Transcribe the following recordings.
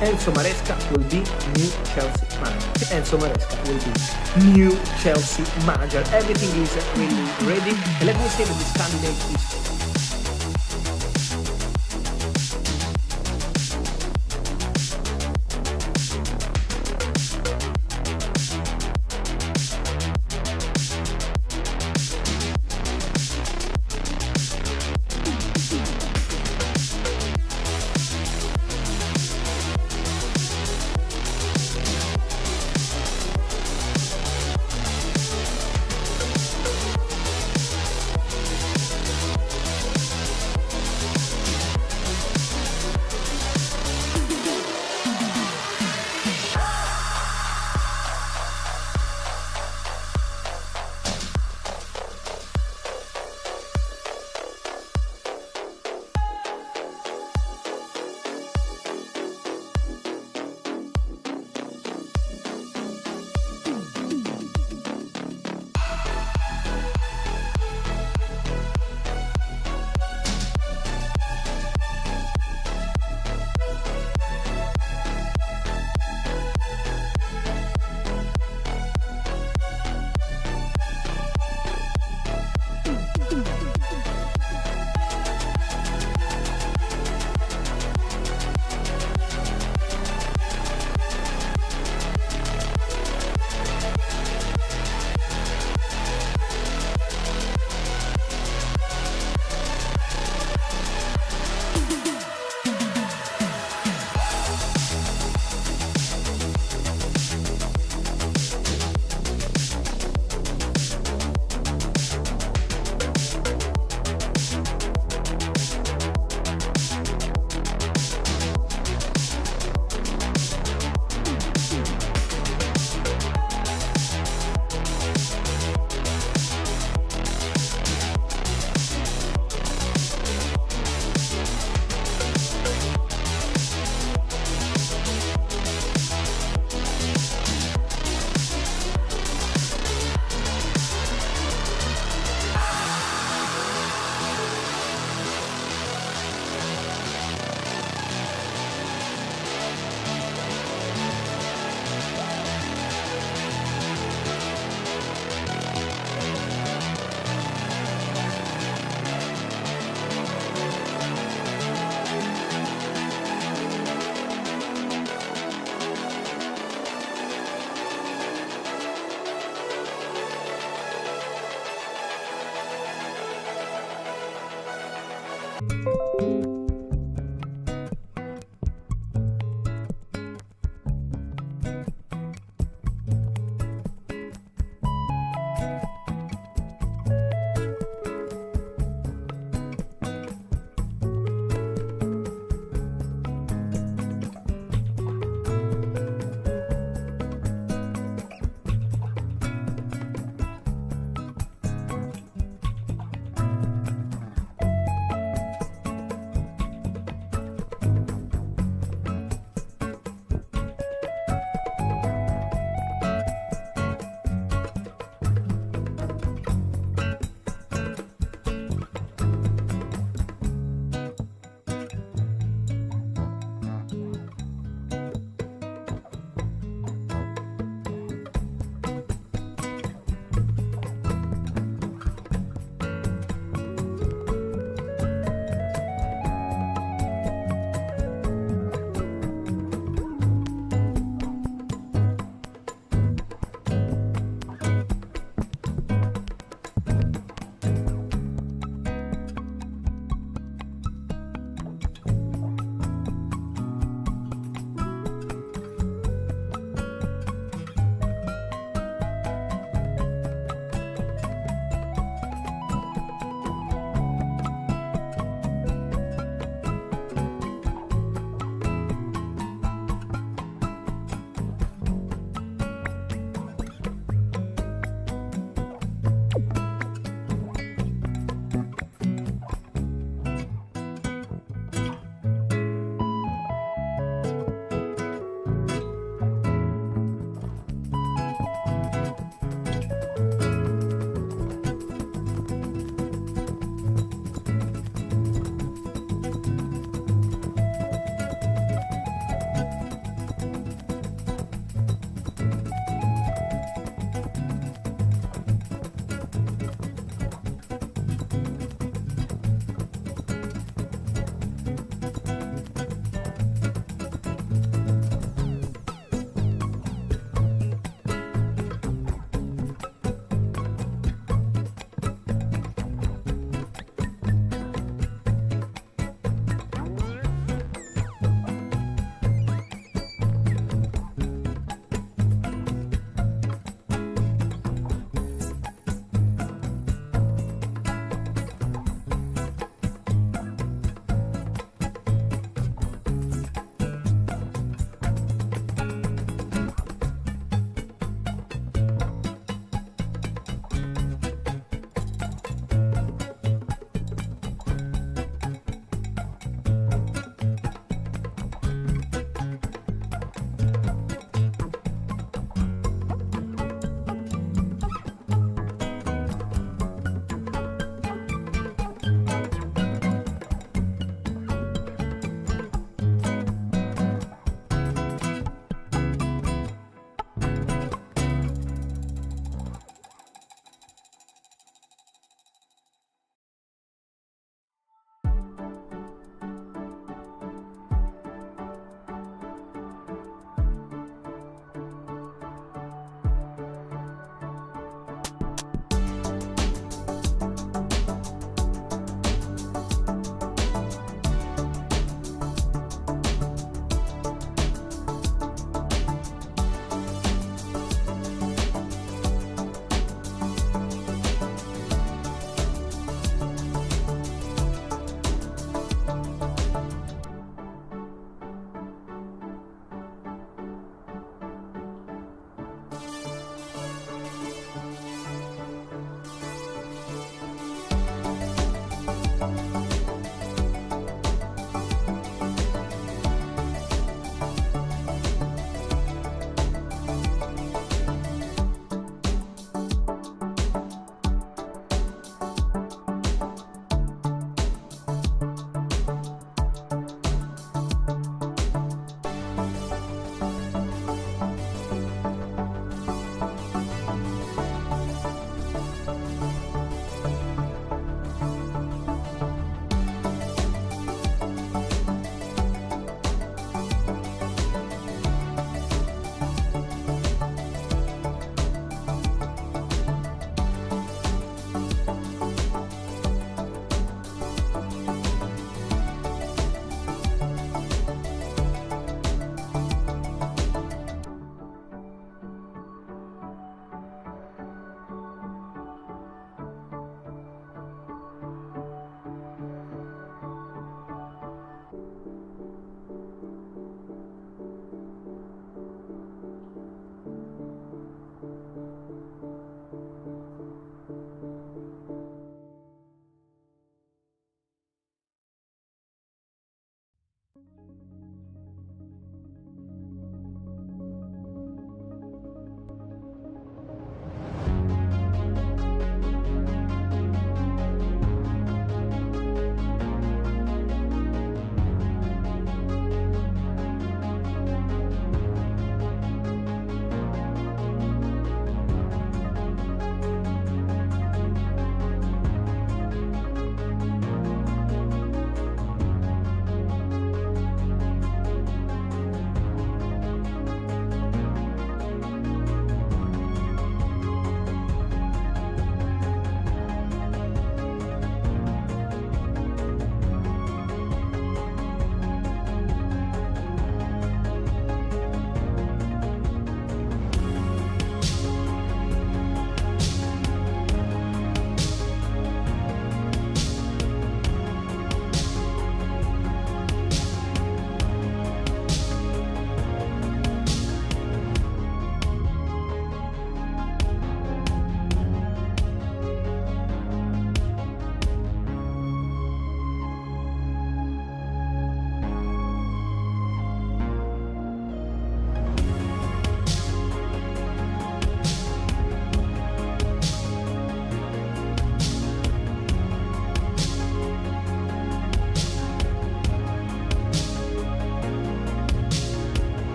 Enzo Maresca will be new Chelsea manager. Enzo Maresca will be new Chelsea manager. Everything is really ready. And let me say that this candidate is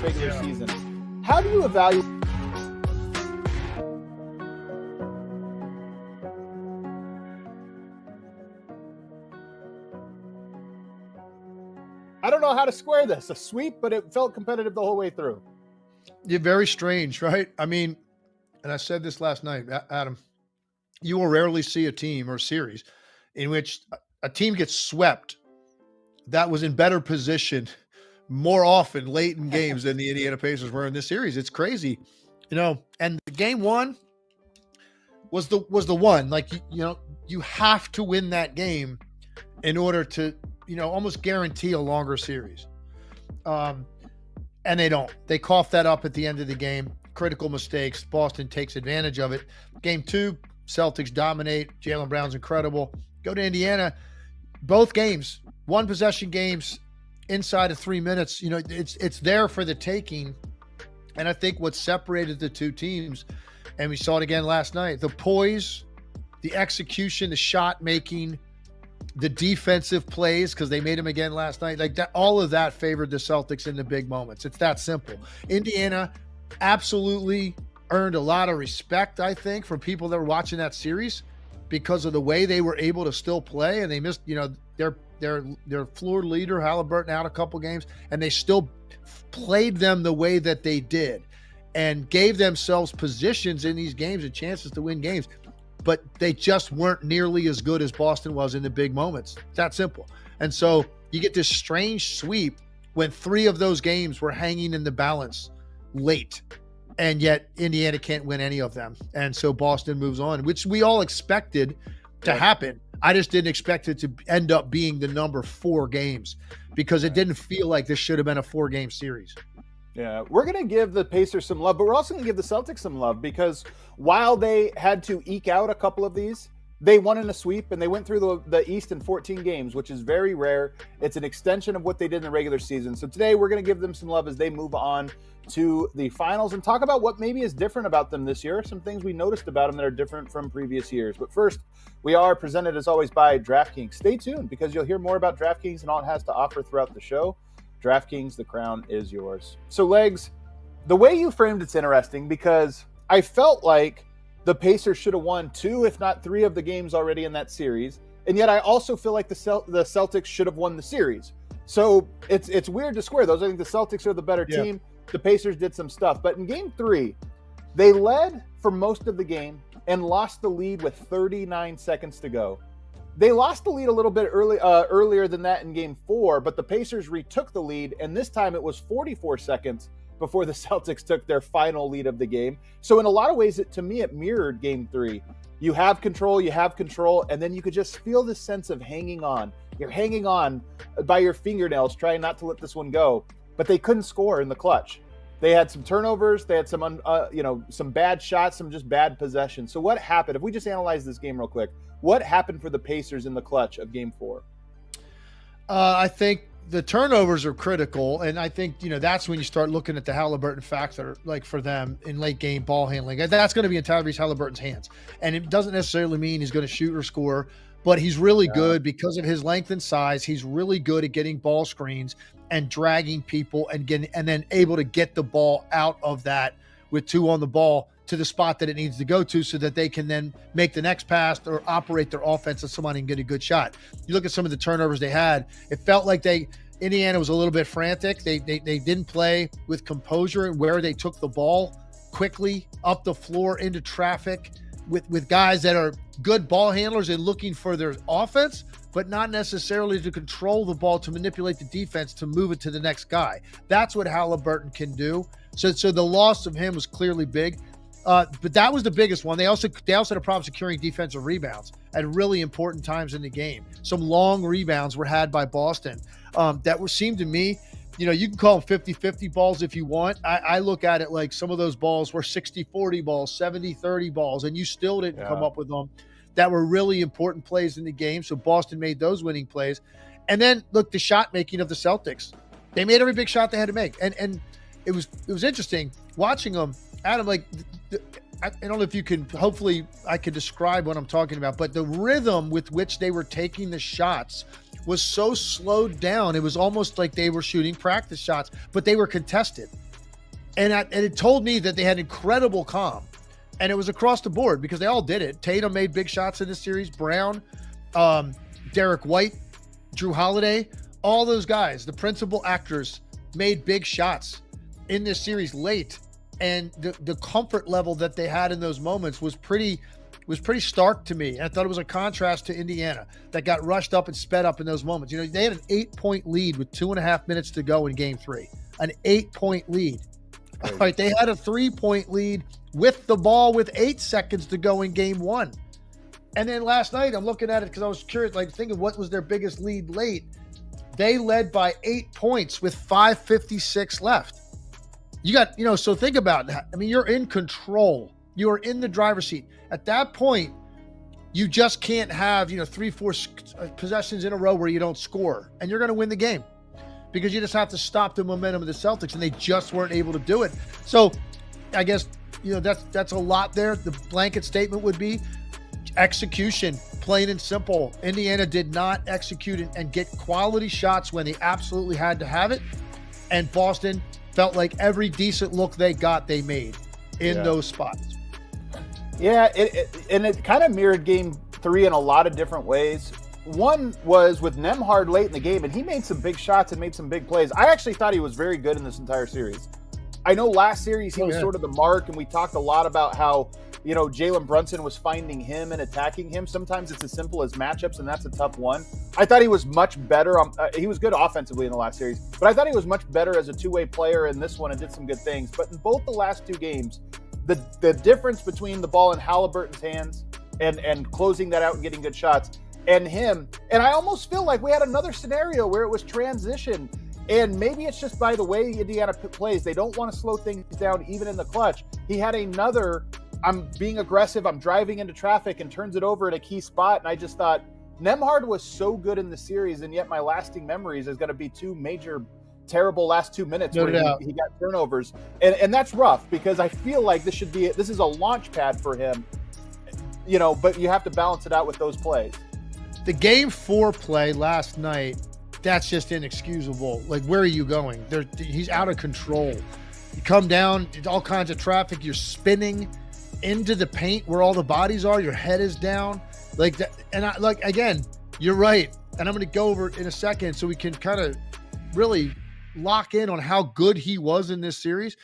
regular season. How do you evaluate? I don't know how to square this. A sweep, but it felt competitive the whole way through. You're very strange, right? I mean, and I said this last night, Adam, you will rarely see a team or series in which a team gets swept that was in better position more often late in games than the Indiana Pacers were in this series. It's crazy, and game one was the one, like, you have to win that game in order to, almost guarantee a longer series. And they don't. They cough that up at the end of the game. Critical mistakes. Boston takes advantage of it. Game two, Celtics dominate. Jaylen Brown's incredible. Go to Indiana. Both games, one possession games inside of 3 minutes. It's there for the taking. And I think what separated the two teams, and we saw it again last night, the poise, the execution, the shot making, the defensive plays, because they made them again last night, like that, all of that favored the Celtics in the big moments. It's that simple. Indiana absolutely earned a lot of respect, I think, from people that were watching that series because of the way they were able to still play, and they missed, their floor leader Halliburton out a couple games, and they still played them the way that they did and gave themselves positions in these games and chances to win games. But they just weren't nearly as good as Boston was in the big moments. It's that simple. And so you get this strange sweep when 3 of those games were hanging in the balance late, and yet Indiana can't win any of them. And so Boston moves on, which we all expected to happen. I just didn't expect it to end up being the number 4 games because it didn't feel like this should have been a 4-game series. Yeah, we're going to give the Pacers some love, but we're also going to give the Celtics some love because while they had to eke out a couple of these, they won in a sweep and they went through the East in 14 games, which is very rare. It's an extension of what they did in the regular season. So today we're going to give them some love as they move on to the finals and talk about what maybe is different about them this year, some things we noticed about them that are different from previous years. But first, we are presented as always by DraftKings. Stay tuned because you'll hear more about DraftKings and all it has to offer throughout the show. DraftKings, the crown is yours. So, Legs, the way you framed it's interesting because I felt like the Pacers should have won 2, if not 3 of the games already in that series. And yet I also feel like the Celtics should have won the series. So it's weird to square those. I think the Celtics are the better team. The Pacers did some stuff. But in game 3, they led for most of the game and lost the lead with 39 seconds to go. They lost the lead a little bit earlier than that in game 4, but the Pacers retook the lead, and this time it was 44 seconds before the Celtics took their final lead of the game. So in a lot of ways, to me, it mirrored game 3. You have control, and then you could just feel this sense of hanging on. You're hanging on by your fingernails, trying not to let this one go, but they couldn't score in the clutch. They had some turnovers, they had some some bad shots, some just bad possession. So what happened? If we just analyze this game real quick, what happened for the Pacers in the clutch of game 4? I think the turnovers are critical. And I think, that's when you start looking at the Halliburton factor, like for them in late game ball handling. That's going to be in Tyrese Halliburton's hands. And it doesn't necessarily mean he's going to shoot or score, but he's really good because of his length and size. He's really good at getting ball screens and dragging people and then able to get the ball out of that with 2 on the ball to the spot that it needs to go to so that they can then make the next pass or operate their offense and somebody can get a good shot. You look at some of the turnovers they had, it felt like Indiana was a little bit frantic. They didn't play with composure and where they took the ball quickly up the floor into traffic with guys that are good ball handlers and looking for their offense, but not necessarily to control the ball, to manipulate the defense, to move it to the next guy. That's what Halliburton can do. So the loss of him was clearly big. But that was the biggest one. They also had a problem securing defensive rebounds at really important times in the game. Some long rebounds were had by Boston seemed to me, you can call them 50-50 balls if you want. I look at it like some of those balls were 60-40 balls, 70-30 balls, and you still didn't come up with them that were really important plays in the game. So Boston made those winning plays. And then look, the shot making of the Celtics. They made every big shot they had to make. And it was interesting watching them. Adam, I don't know if you can, hopefully I could describe what I'm talking about, but the rhythm with which they were taking the shots was so slowed down. It was almost like they were shooting practice shots, but they were contested. And it told me that they had incredible calm. And it was across the board because they all did it. Tatum made big shots in this series. Brown, Derek White, Drew Holiday, all those guys, the principal actors, made big shots in this series late. And the comfort level that they had in those moments was pretty stark to me. And I thought it was a contrast to Indiana that got rushed up and sped up in those moments. You know, they had an 8-point lead with 2.5 minutes to go in game 3. An 8-point lead. All right, they had a 3-point lead with the ball with 8 seconds to go in game 1. And then last night, I'm looking at it because I was curious, like thinking what was their biggest lead late. They led by 8 points with 5:56 left. You got, you know, so think about that. I mean, you're in control. You are in the driver's seat. At that point, you just can't have, 3-4 possessions in a row where you don't score, and you're going to win the game because you just have to stop the momentum of the Celtics, and they just weren't able to do it. So I guess, that's a lot there. The blanket statement would be execution, plain and simple. Indiana did not execute and get quality shots when they absolutely had to have it, and Boston felt like every decent look they got, they made in those spots. Yeah, it kind of mirrored game 3 in a lot of different ways. One was with Nembhard late in the game, and he made some big shots and made some big plays. I actually thought he was very good in this entire series. I know last series he was sort of the mark, and we talked a lot about how, Jalen Brunson was finding him and attacking him. Sometimes it's as simple as matchups, and that's a tough one. I thought he was much better. He was good offensively in the last series, but I thought he was much better as a two-way player in this one and did some good things. But in both the last 2 games, the difference between the ball in Halliburton's hands and closing that out and getting good shots and him, and I almost feel like we had another scenario where it was transition. And maybe it's just by the way Indiana plays. They don't want to slow things down even in the clutch. He had another, I'm being aggressive, I'm driving into traffic, and turns it over at a key spot. And I just thought Nembhard was so good in the series, and yet my lasting memories is going to be 2 major terrible last 2 minutes where he got turnovers. And that's rough because I feel like this is a launch pad for him, but you have to balance it out with those plays. The game 4 play last night, that's just inexcusable. Like, where are you going? He's out of control. You come down, all kinds of traffic. You're spinning into the paint where all the bodies are. Your head is down. Like that. And again, you're right. And I'm going to go over it in a second so we can kind of really lock in on how good he was in this series.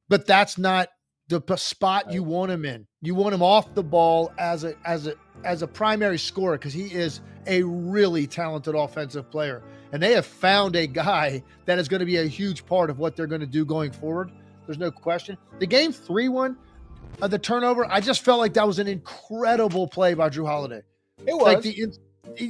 But that's not the spot you want him in. You want him off the ball as a primary scorer because he is a really talented offensive player. And they have found a guy that is going to be a huge part of what they're going to do going forward. There's no question. The game 3 one, the turnover, I just felt like that was an incredible play by Drew Holiday. It was. Like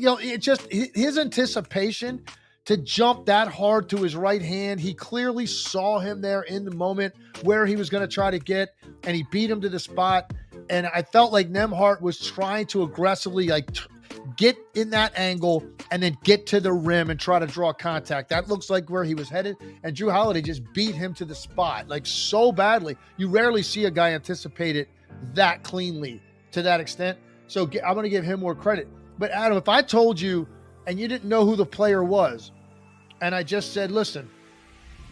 his anticipation to jump that hard to his right hand. He clearly saw him there in the moment where he was going to try to get, and he beat him to the spot. And I felt like Nembhard was trying to aggressively get in that angle and then get to the rim and try to draw contact. That looks like where he was headed. And Drew Holiday just beat him to the spot so badly. You rarely see a guy anticipate it that cleanly to that extent. So I'm going to give him more credit. But Adam, if I told you and you didn't know who the player was, and I just said, listen,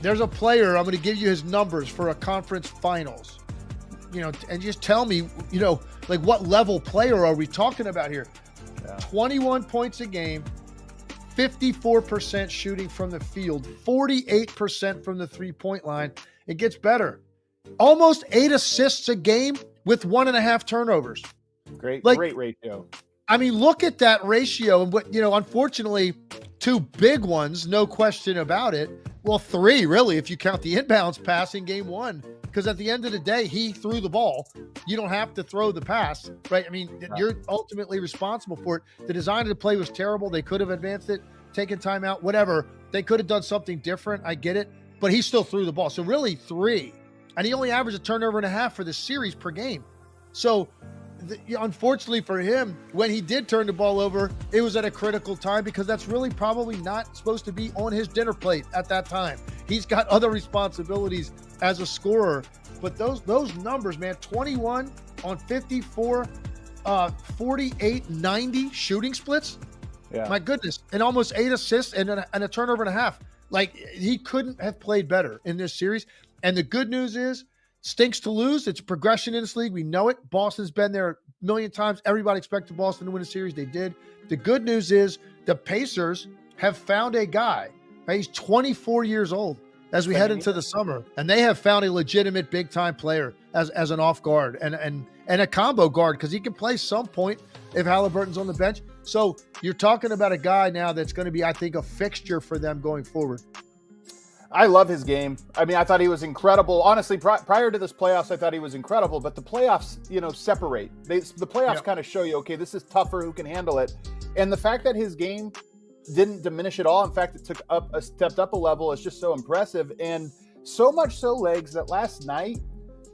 there's a player, I'm going to give you his numbers for a conference finals, and just tell me, what level player are we talking about here? Yeah. 21 points a game, 54% shooting from the field, 48% from the 3-point line. It gets better. Almost 8 assists a game with 1.5 turnovers. Great ratio. I mean, look at that ratio. And unfortunately, 2 big ones, no question about it. Well, 3 really, if you count the inbounds pass in game 1. Because at the end of the day, he threw the ball. You don't have to throw the pass, right? I mean, you're ultimately responsible for it. The design of the play was terrible. They could have advanced it, taken time out, whatever. They could have done something different. I get it. But he still threw the ball. So really 3. And he only averaged a turnover and a half for the series per game. So unfortunately for him, when he did turn the ball over, it was at a critical time because that's really probably not supposed to be on his dinner plate at that time. He's got other responsibilities as a scorer. But those numbers, man, 21 on 54, 48, 90 shooting splits. Yeah. My goodness. And almost 8 assists and a turnover and a half. Like, he couldn't have played better in this series. And the good news is, stinks to lose. It's progression in this league. We know it. Boston's been there a million times. Everybody expected Boston to win a series. They did. The good news is the Pacers have found a guy. Right? He's 24 years old as we head into the summer. And they have found a legitimate big-time player as an off guard and a combo guard because he can play some point if Halliburton's on the bench. So you're talking about a guy now that's going to be, I think, a fixture for them going forward. I love his game. I mean, I thought he was incredible. Honestly, prior to this playoffs, I thought he was incredible. But the playoffs, separate. The playoffs kind of show you, okay, this is tougher. Who can handle it? And the fact that his game didn't diminish at all. In fact, it stepped up a level. Is just so impressive. And so much so, Legs, that last night,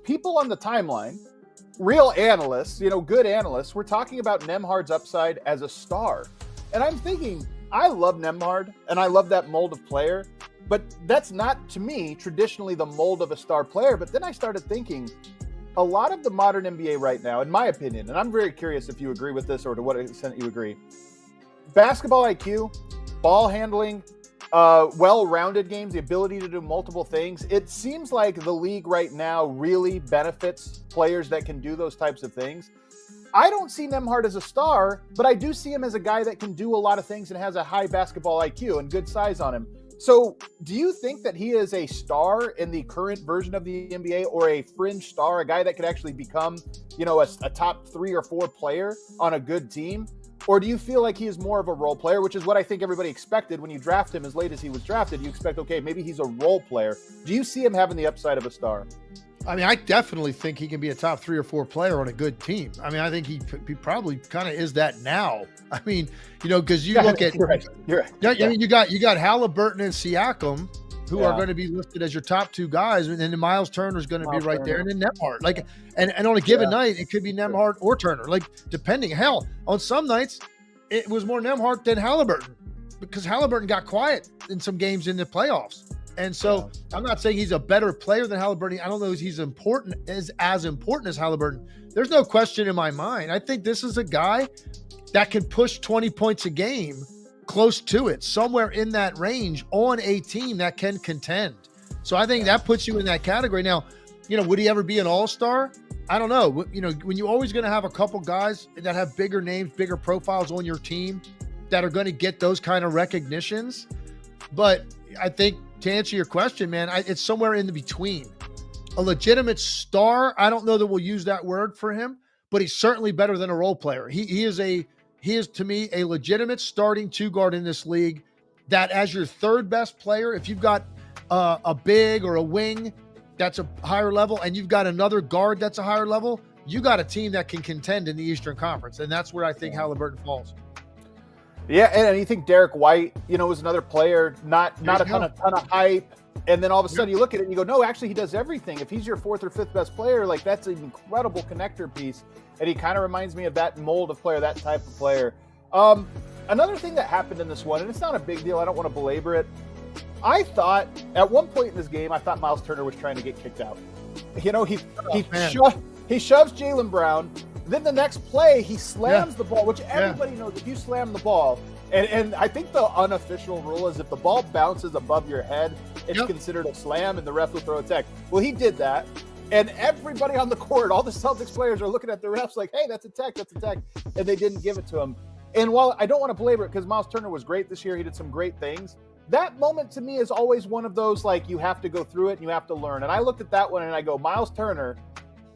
people on the timeline, real analysts, good analysts, were talking about Nembhard's upside as a star. And I'm thinking, I love Nembhard, and I love that mold of player. But that's not, to me, traditionally the mold of a star player. But then I started thinking, a lot of the modern NBA right now, in my opinion, and I'm very curious if you agree with this or to what extent you agree, basketball IQ, ball handling, well-rounded games, the ability to do multiple things, it seems like the league right now really benefits players that can do those types of things. I don't see Nembhard as a star, but I do see him as a guy that can do a lot of things and has a high basketball IQ and good size on him. So do you think that he is a star in the current version of the NBA or a fringe star, a guy that could actually become, a top 3 or 4 player on a good team? Or do you feel like he is more of a role player, which is what I think everybody expected when you draft him as late as he was drafted? You expect, okay, maybe he's a role player. Do you see him having the upside of a star? I mean, I definitely think he can be a top 3 or 4 player on a good team. I mean, I think he probably kind of is that now. I mean, because you look at you're right. I mean, you got Halliburton and Siakam, who are going to be listed as your top 2 guys, and then Miles Turner is going to be right there, and then Nembhard. And on a given night, it could be Nembhard or Turner, depending. Hell, on some nights, it was more Nembhard than Halliburton because Halliburton got quiet in some games in the playoffs. And so I'm not saying he's a better player than Halliburton. I don't know if he's as important as Halliburton. There's no question in my mind. I think this is a guy that can push 20 points a game, close to it, somewhere in that range on a team that can contend. So I think that puts you in that category. Now, would he ever be an all-star? I don't know. When you're always going to have a couple guys that have bigger names, bigger profiles on your team that are going to get those kind of recognitions. But I think, to answer your question, man, it's somewhere in the between. A legitimate star, I don't know that we'll use that word for him, but he's certainly better than a role player. He is to me a legitimate starting 2 guard in this league that as your 3rd best player, if you've got a big or a wing that's a higher level and you've got another guard that's a higher level, you got a team that can contend in the Eastern Conference. And that's where I think Halliburton falls. Yeah, and you think Derek White, was another player, not a ton of hype, and then all of a sudden you look at it and you go, no, actually he does everything. If he's your 4th or 5th best player, that's an incredible connector piece, and he kind of reminds me of that mold of player, that type of player. Another thing that happened in this one, and it's not a big deal, I don't want to belabor it. I thought at one point in this game, I thought Miles Turner was trying to get kicked out. He shoves Jaylen Brown. Then the next play, he slams the ball, which everybody knows if you slam the ball, and I think the unofficial rule is if the ball bounces above your head, it's considered a slam and the ref will throw a tech. Well, he did that, and everybody on the court, all the Celtics players are looking at the refs like, hey, that's a tech, and they didn't give it to him. And while I don't want to belabor it because Miles Turner was great this year, he did some great things, that moment to me is always one of those, you have to go through it and you have to learn. And I looked at that one and I go, Miles Turner,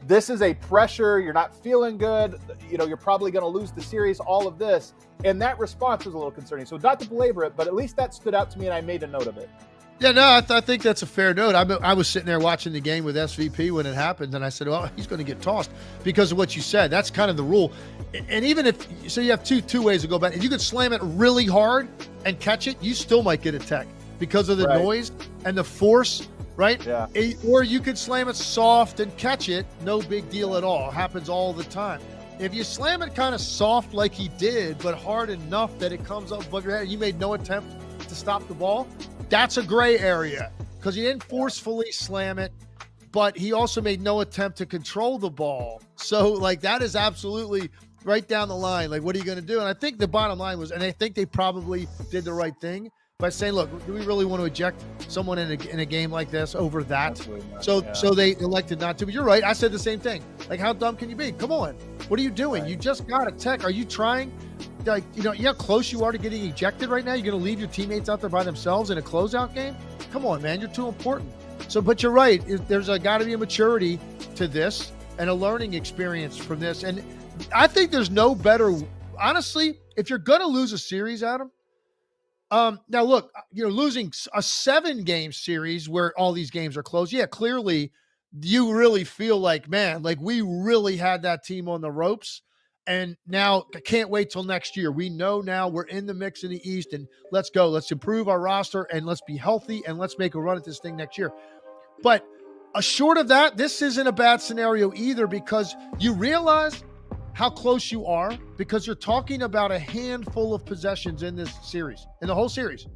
this is a pressure. You're not feeling good. You're probably going to lose the series, all of this. And that response was a little concerning. So not to belabor it, but at least that stood out to me and I made a note of it. Yeah, no, I think that's a fair note. I was sitting there watching the game with SVP when it happened, and I said, well, he's going to get tossed because of what you said. That's kind of the rule. And even if – so you have two ways to go about it. If you could slam it really hard and catch it, you still might get a tech because of the noise and the force, right? Yeah. Or you could slam it soft and catch it, no big deal at all. It happens all the time. If you slam it kind of soft like he did, but hard enough that it comes up above your head, you made no attempt to stop the ball, that's a gray area because he didn't forcefully slam it, but he also made no attempt to control the ball. So, that is absolutely right down the line. What are you going to do? And I think the bottom line was, and I think they probably did the right thing, by saying, look, do we really want to eject someone in a game like this over that? Absolutely not. So they elected not to. But you're right. I said the same thing. Like, how dumb can you be? Come on. What are you doing? Right. You just got a tech. Are you trying? Like, you know how close you are to getting ejected right now? You're going to leave your teammates out there by themselves in a closeout game? Come on, man. You're too important. So, but you're right. There's got to be a maturity to this and a learning experience from this. And I think there's no better, honestly, if you're going to lose a series, Adam. Now look, losing a 7-game series where all these games are close. Yeah, clearly you really feel like, man, like we really had that team on the ropes. And now I can't wait till next year. We know now we're in the mix in the East, and let's go. Let's improve our roster and let's be healthy and let's make a run at this thing next year. But short of that, this isn't a bad scenario either, because you realize how close you are, because you're talking about a handful of possessions in this series, in the whole series.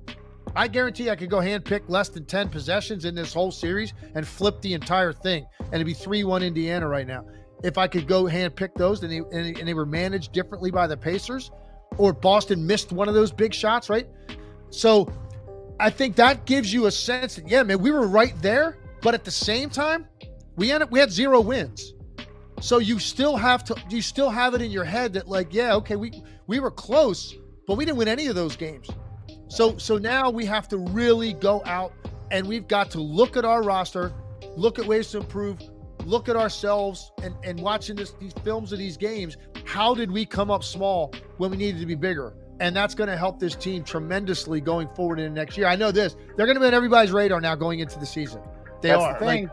I guarantee I could go handpick less than 10 possessions in this whole series and flip the entire thing, and it'd be 3-1 Indiana right now. If I could go handpick those and they were managed differently by the Pacers, or Boston missed one of those big shots, right? So I think that gives you a sense that, yeah, man, we were right there, but at the same time, we had 0 wins. So you still have it in your head that, like, yeah, okay, we were close, but we didn't win any of those games. So now we have to really go out and we've got to look at our roster, look at ways to improve, look at ourselves and watching these films of these games. How did we come up small when we needed to be bigger? And that's going to help this team tremendously going forward into next year. I know this. They're going to be on everybody's radar now going into the season. That's the thing.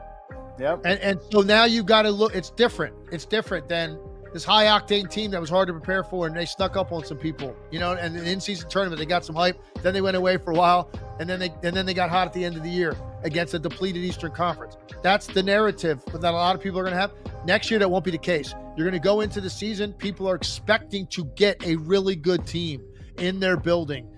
Yep. And so now you've got to look. It's different. It's different than this high octane team that was hard to prepare for, and they snuck up on some people, and the in-season tournament, they got some hype. Then they went away for a while, and then they got hot at the end of the year against a depleted Eastern Conference. That's the narrative that a lot of people are going to have. Next year, that won't be the case. You're going to go into the season. People are expecting to get a really good team in their building,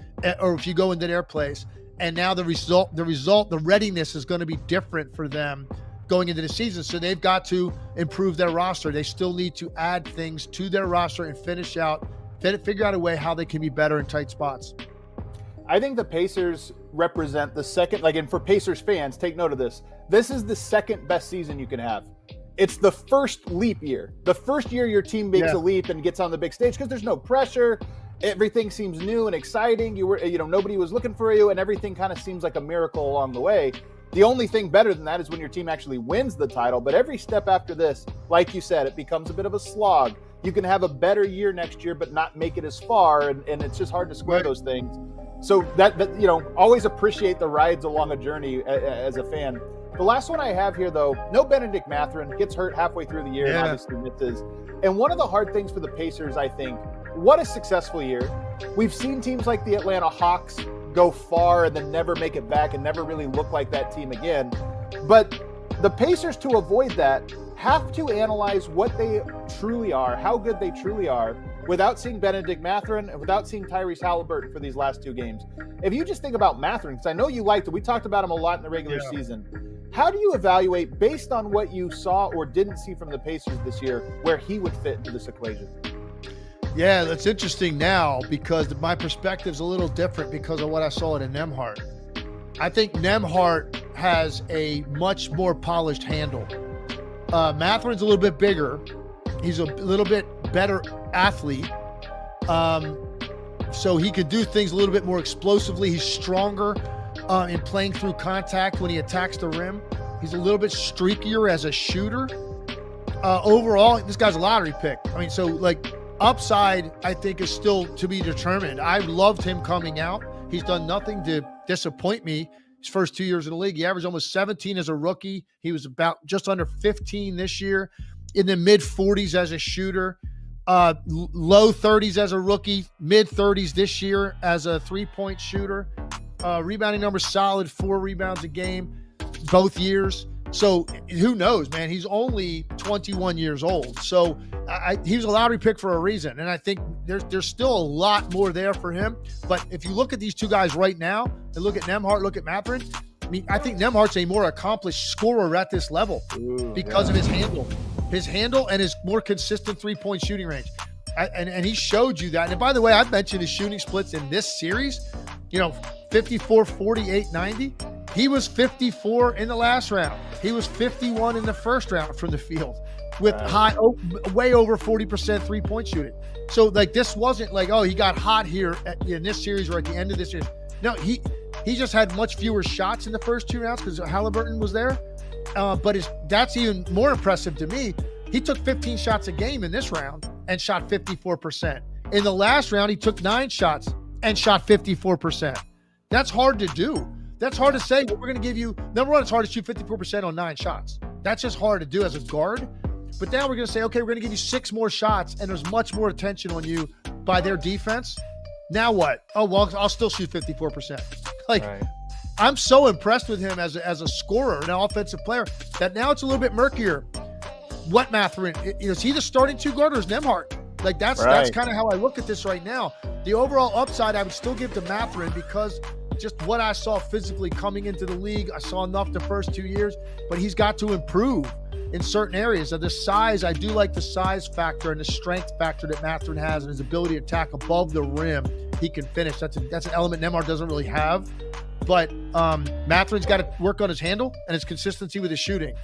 or if you go into their place. And now the readiness is going to be different for them going into the season. So they've got to improve their roster. They still need to add things to their roster and figure out a way how they can be better in tight spots. I think the Pacers represent the second, and for Pacers fans, take note of this. This is the second best season you can have. It's the first leap year. The first year your team makes a leap and gets on the big stage because there's no pressure. Everything seems new and exciting. Nobody was looking for you, and everything kind of seems like a miracle along the way. The only thing better than that is when your team actually wins the title. But every step after this, like you said, it becomes a bit of a slog. You can have a better year next year, but not make it as far, and it's just hard to square those things. So that always appreciate the rides along a journey as a fan. The last one I have here, though, no Benedict Mathurin, gets hurt halfway through the year and obviously misses. And one of the hard things for the Pacers, I think, what a successful year. We've seen teams like the Atlanta Hawks go far and then never make it back and never really look like that team again. But the Pacers, to avoid that, have to analyze what they truly are, how good they truly are, without seeing Benedict Mathurin and without seeing Tyrese Halliburton for these last 2 games. If you just think about Mathurin, because I know you liked it, we talked about him a lot in the regular season. How do you evaluate, based on what you saw or didn't see from the Pacers this year, where he would fit into this equation? Yeah, that's interesting now because my perspective's a little different because of what I saw in Nembhard. I think Nembhard has a much more polished handle. Mathurin's a little bit bigger. He's a little bit better athlete. So he could do things a little bit more explosively. He's stronger in playing through contact when he attacks the rim. He's a little bit streakier as a shooter. Overall, this guy's a lottery pick. Upside, I think, is still to be determined. I loved him coming out. He's done nothing to disappoint me his first 2 years in the league. He averaged almost 17 as a rookie. He was about just under 15 this year, in the mid-40s as a shooter, low 30s as a rookie, mid-30s this year as a three-point shooter. Rebounding numbers solid, 4 rebounds a game, both years. So who knows, man? He's only 21 years old. So he was a lottery pick for a reason. And I think there's still a lot more there for him. But if you look at these 2 guys right now and look at Nembhard, look at Mathurin, I think Nembhard's a more accomplished scorer at this level because of his handle and his more consistent 3-point shooting range. And he showed you that. And by the way, I've mentioned his shooting splits in this series, 54, 48, 90. He was 54 in the last round. He was 51 in the first round from the field with way over 40% three-point shooting. So like this wasn't like, oh, he got hot here in this series or at the end of this series. No, he just had much fewer shots in the first 2 rounds because Halliburton was there. But that's even more impressive to me. He took 15 shots a game in this round and shot 54%. In the last round, he took 9 shots and shot 54%. That's hard to do. That's hard to say. We're going to give you, number one, it's hard to shoot 54% on 9 shots. That's just hard to do as a guard. But now we're going to say, okay, we're going to give you 6 more shots, and there's much more attention on you by their defense. Now what? Oh, well, I'll still shoot 54%. I'm so impressed with him as a scorer, an offensive player, that now it's a little bit murkier. What Mathurin? Is he the starting 2 guard or is Nembhard? Like that's kind of how I look at this right now. The overall upside I would still give to Mathurin because just what I saw physically coming into the league. I saw enough the first 2 years, but he's got to improve in certain areas. Of the size, I do like the size factor and the strength factor that Mathurin has and his ability to attack above the rim. He can finish. That's an element Nembhard doesn't really have. But Mathurin's got to work on his handle and his consistency with his shooting.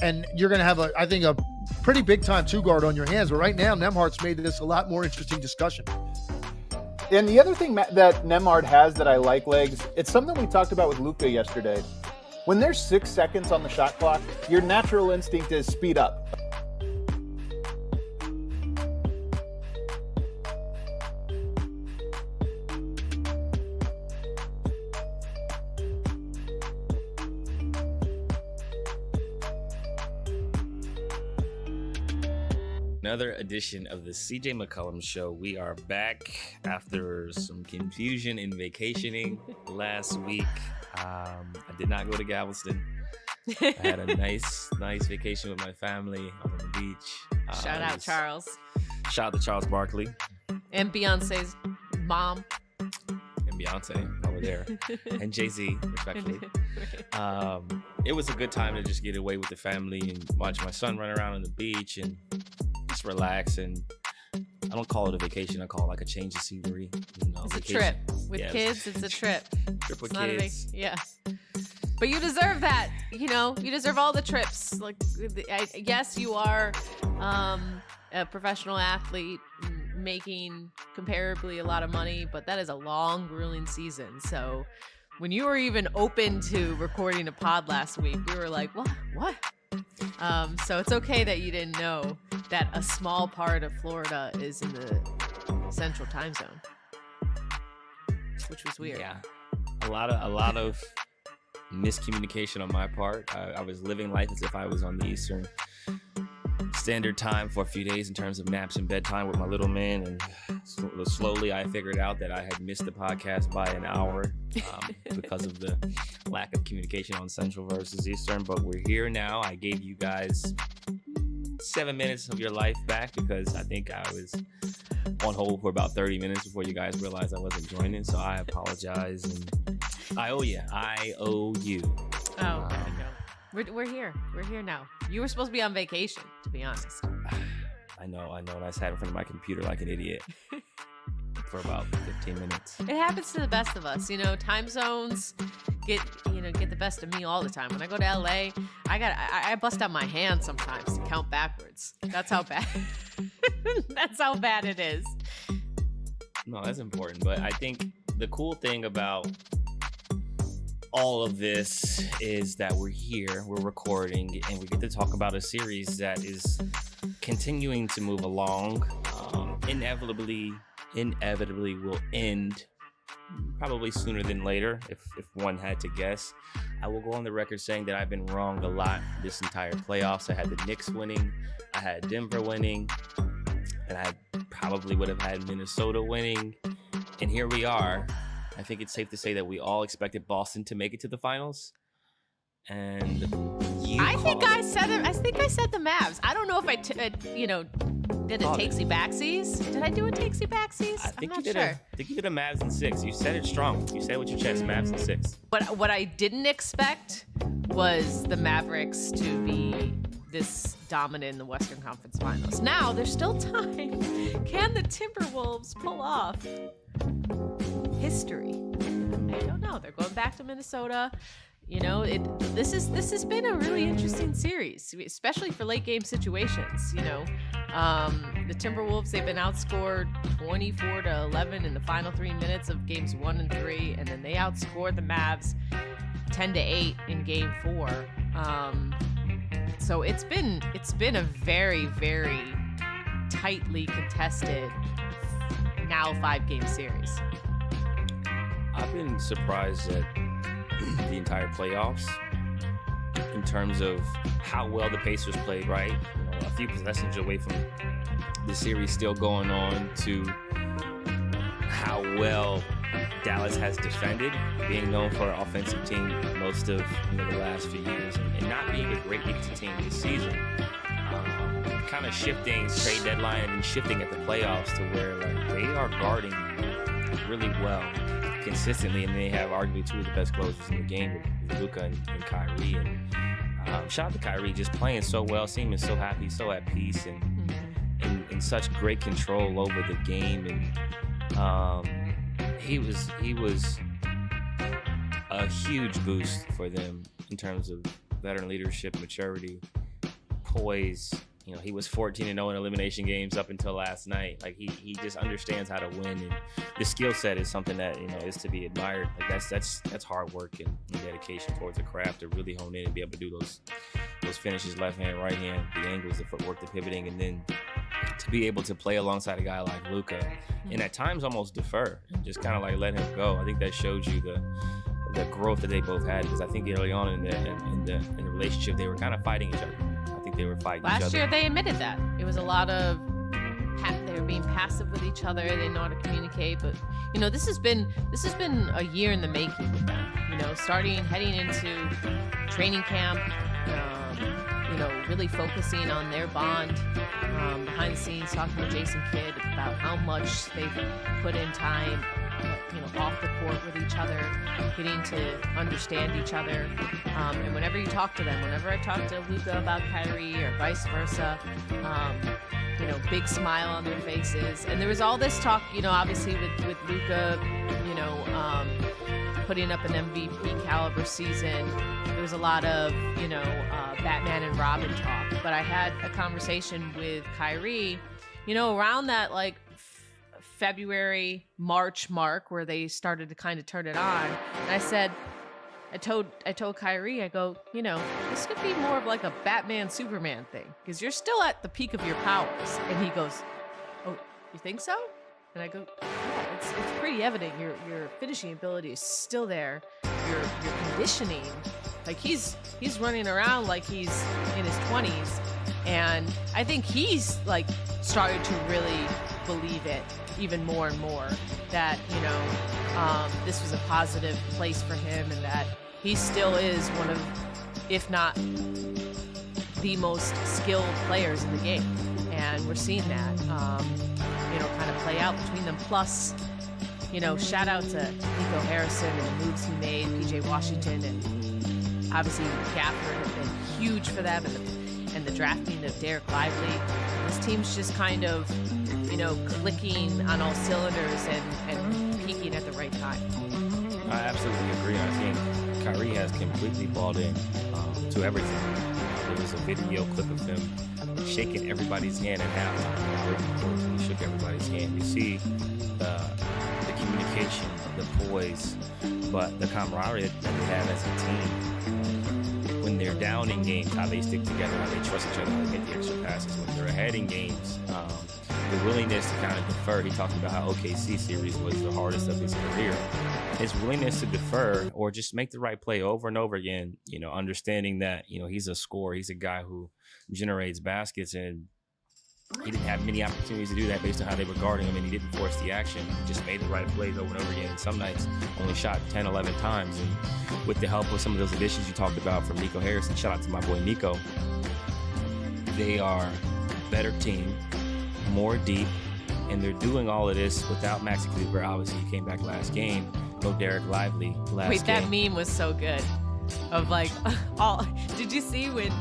And you're going to have, I think, a pretty big-time 2 guard on your hands. But right now, Nembhard's made this a lot more interesting discussion. And the other thing that Nembhard has that I like, Legs, it's something we talked about with Luka yesterday. When there's 6 seconds on the shot clock, your natural instinct is speed up. Another edition of the CJ McCollum Show. We are back after some confusion in vacationing last week. I did not go to Galveston. I had a nice vacation with my family on the beach. Shout out Charles. Shout out to Charles Barkley. And Beyonce's mom. And Beyonce over there. And Jay-Z, respectfully. It was a good time to just get away with the family and watch my son run around on the beach and just relax. And I don't call it a vacation. I call it like a change of scenery. It's vacation. A trip. With kids, it's a trip. Trip with kids. Yeah. But you deserve that. You deserve all the trips. Like, yes, you are a professional athlete making comparably a lot of money, but that is a long, grueling season. So when you were even open to recording a pod last week, we were like, what? So it's okay that you didn't know that a small part of Florida is in the central time zone, which was weird. Yeah, a lot of miscommunication on my part. I was living life as if I was on the Eastern Standard Time for a few days in terms of naps and bedtime with my little man, and slowly I figured out that I had missed the podcast by an hour because of the lack of communication on Central versus Eastern. But we're here now. I gave you guys 7 minutes of your life back because I think I was on hold for about 30 minutes before you guys realized I wasn't joining. So I apologize, and I owe you. Oh, there we go. We're here. We're here now. You were supposed to be on vacation, to be honest. I know. And I sat in front of my computer like an idiot for about 15 minutes. It happens to the best of us. Time zones get the best of me all the time. When I go to LA, I bust out my hand sometimes to count backwards. That's how bad. That's how bad it is. No, that's important. But I think the cool thing about all of this is that we're here, we're recording, and we get to talk about a series that is continuing to move along. Inevitably will end probably sooner than later, if one had to guess. I will go on the record saying that I've been wrong a lot this entire playoffs. I had the Knicks winning, I had Denver winning, and I probably would have had Minnesota winning. And here we are. I think it's safe to say that we all expected Boston to make it to the finals. And I think I said the Mavs. I don't know if I did a takesy backsies. Did I do a takesy backsies? I'm not sure. I think you did a Mavs in 6. You said it strong. You said it with your chest, Mavs in 6. But what I didn't expect was the Mavericks to be this dominant in the Western Conference Finals. Now, there's still time. Can the Timberwolves pull off history I don't know. They're going back to Minnesota. You know, this has been a really interesting series, especially for late game situations. You know, the Timberwolves, they've been outscored 24-11 in the final 3 minutes of games 1 and 3, and then they outscored the Mavs 10-8 in game 4. So it's been a very, very tightly contested now 5-game series. I've been surprised at the entire playoffs in terms of how well the Pacers played, right? You know, a few possessions away from the series still going on, to how well Dallas has defended, being known for an offensive team most of the last few years, and not being a great defensive team this season. Kind of shifting trade deadline and shifting at the playoffs to where like they are guarding really well consistently, and they have arguably 2 of the best closers in the game with Luka and Kyrie. And shout out to Kyrie, just playing so well, seeming so happy, so at peace, and in such great control over the game. And he was a huge boost for them in terms of veteran leadership, maturity, poise. You know, he was 14-0 in elimination games up until last night. Like he just understands how to win, and the skill set is something that is to be admired. Like that's hard work and dedication towards the craft to really hone in and be able to do those finishes, left hand, right hand, the angles, the footwork, the pivoting, and then to be able to play alongside a guy like Luka, and at times almost defer and just kind of like let him go. I think that shows you the growth that they both had, because I think early on in the relationship they were kind of fighting each other. They were fighting each other. Last year they admitted that. It was a lot of they were being passive with each other. They didn't know how to communicate, but this has been a year in the making with them. Heading into training camp, really focusing on their bond behind the scenes, talking to Jason Kidd about how much they've put in time off the court with each other, getting to understand each other. And whenever you talk to them, whenever I talk to Luka about Kyrie or vice versa, big smile on their faces. And there was all this talk, obviously with Luka, putting up an MVP caliber season. There was a lot of, Batman and Robin talk. But I had a conversation with Kyrie, around that like February, March mark where they started to kind of turn it on. And I told Kyrie, I go, this could be more of like a Batman Superman thing, because you're still at the peak of your powers. And he goes, oh, you think so? And I go, yeah, it's pretty evident. Your finishing ability is still there. Your conditioning, like he's running around like he's in his 20s. And I think he's like started to really believe it even more and more, that this was a positive place for him, and that he still is one of, if not the most skilled players in the game. And we're seeing that kind of play out between them. Plus, shout out to Nico Harrison and the moves he made, PJ Washington, and obviously Gafford have been huge for them, and the drafting of Derek Lively. This team's just kind of clicking on all cylinders and peaking at the right time. I absolutely agree. I think Kyrie has completely bought in to everything. There was a video clip of him shaking everybody's hand in halftime. He shook everybody's hand. You see the communication, the poise, but the camaraderie that they have as a team. When they're down in games, how they stick together, how they trust each other, how they make the extra passes. When they're ahead in games, the willingness to kind of defer. He talked about how OKC series was the hardest of his career. His willingness to defer or just make the right play over and over again, understanding that, he's a scorer. He's a guy who generates baskets, and he didn't have many opportunities to do that based on how they were guarding him, and he didn't force the action. He just made the right plays over and over again. And some nights only shot 10, 11 times. And with the help of some of those additions you talked about from Nico Harrison, shout out to my boy Nico, they are a better team, more deep, and they're doing all of this without Maxi Kleber. Obviously, he came back last game. No Derek Lively last game. Wait, that meme was so good. Of like all, did you see when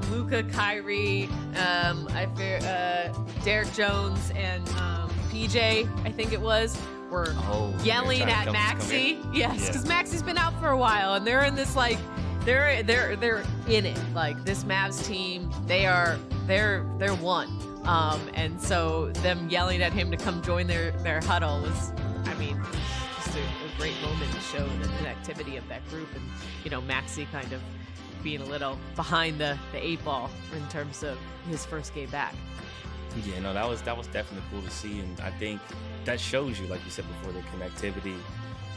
Luka, Kyrie, Derek Jones, and PJ, I think it was, were Oh, yelling they're at trying to come Maxi. in? Yes, Yeah. because Maxi's been out for a while, and they're in this like they're in it. Like this Mavs team, they're one. And so them yelling at him to come join their huddle was, I mean, just a great moment to show the connectivity of that group, and Maxi kind of being a little behind the 8 ball in terms of his first game back. Yeah, no, that was definitely cool to see, and I think that shows you, like you said before, the connectivity.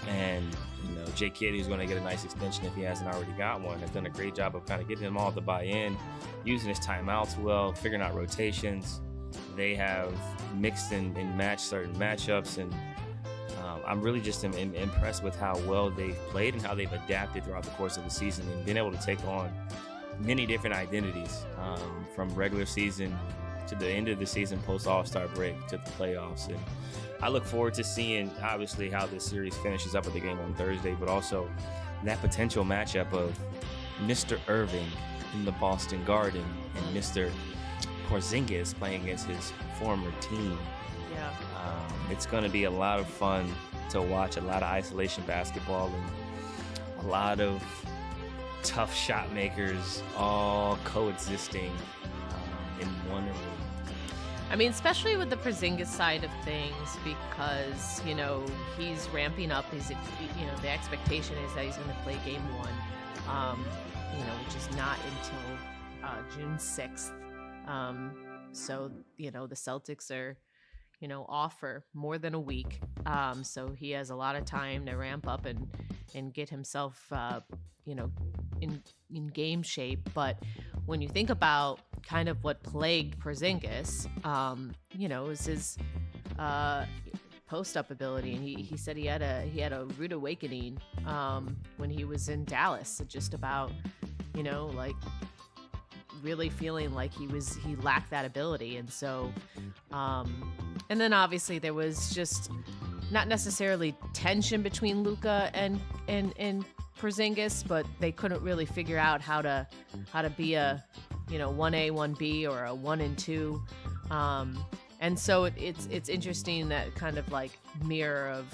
And Jay Kidd, who's going to get a nice extension if he hasn't already got one, has done a great job of kind of getting them all to buy in, using his timeouts well, figuring out rotations. They have mixed and matched certain matchups, and I'm really just impressed with how well they've played and how they've adapted throughout the course of the season and been able to take on many different identities, from regular season to the end of the season, post All-Star break to the playoffs. And I look forward to seeing, obviously, how this series finishes up with the game on Thursday, but also that potential matchup of Mr. Irving in the Boston Garden and Mr. Porzingis playing against his former team. Yeah. It's going to be a lot of fun to watch, a lot of isolation basketball and a lot of tough shot makers all coexisting in one arena. I mean, especially with the Porzingis side of things, because, he's ramping up. The expectation is that he's going to play game 1, which is not until June 6th. So, the Celtics are, off for more than a week. So he has a lot of time to ramp up and get himself, in game shape. But when you think about kind of what plagued Porzingis, is his post-up ability, and he said he had a rude awakening when he was in Dallas, just about really feeling like he lacked that ability. And so and then obviously there was just not necessarily tension between Luka and Porzingis, but they couldn't really figure out how to be a 1A 1B or a 1 and 2, and so it's interesting, that kind of like mirror of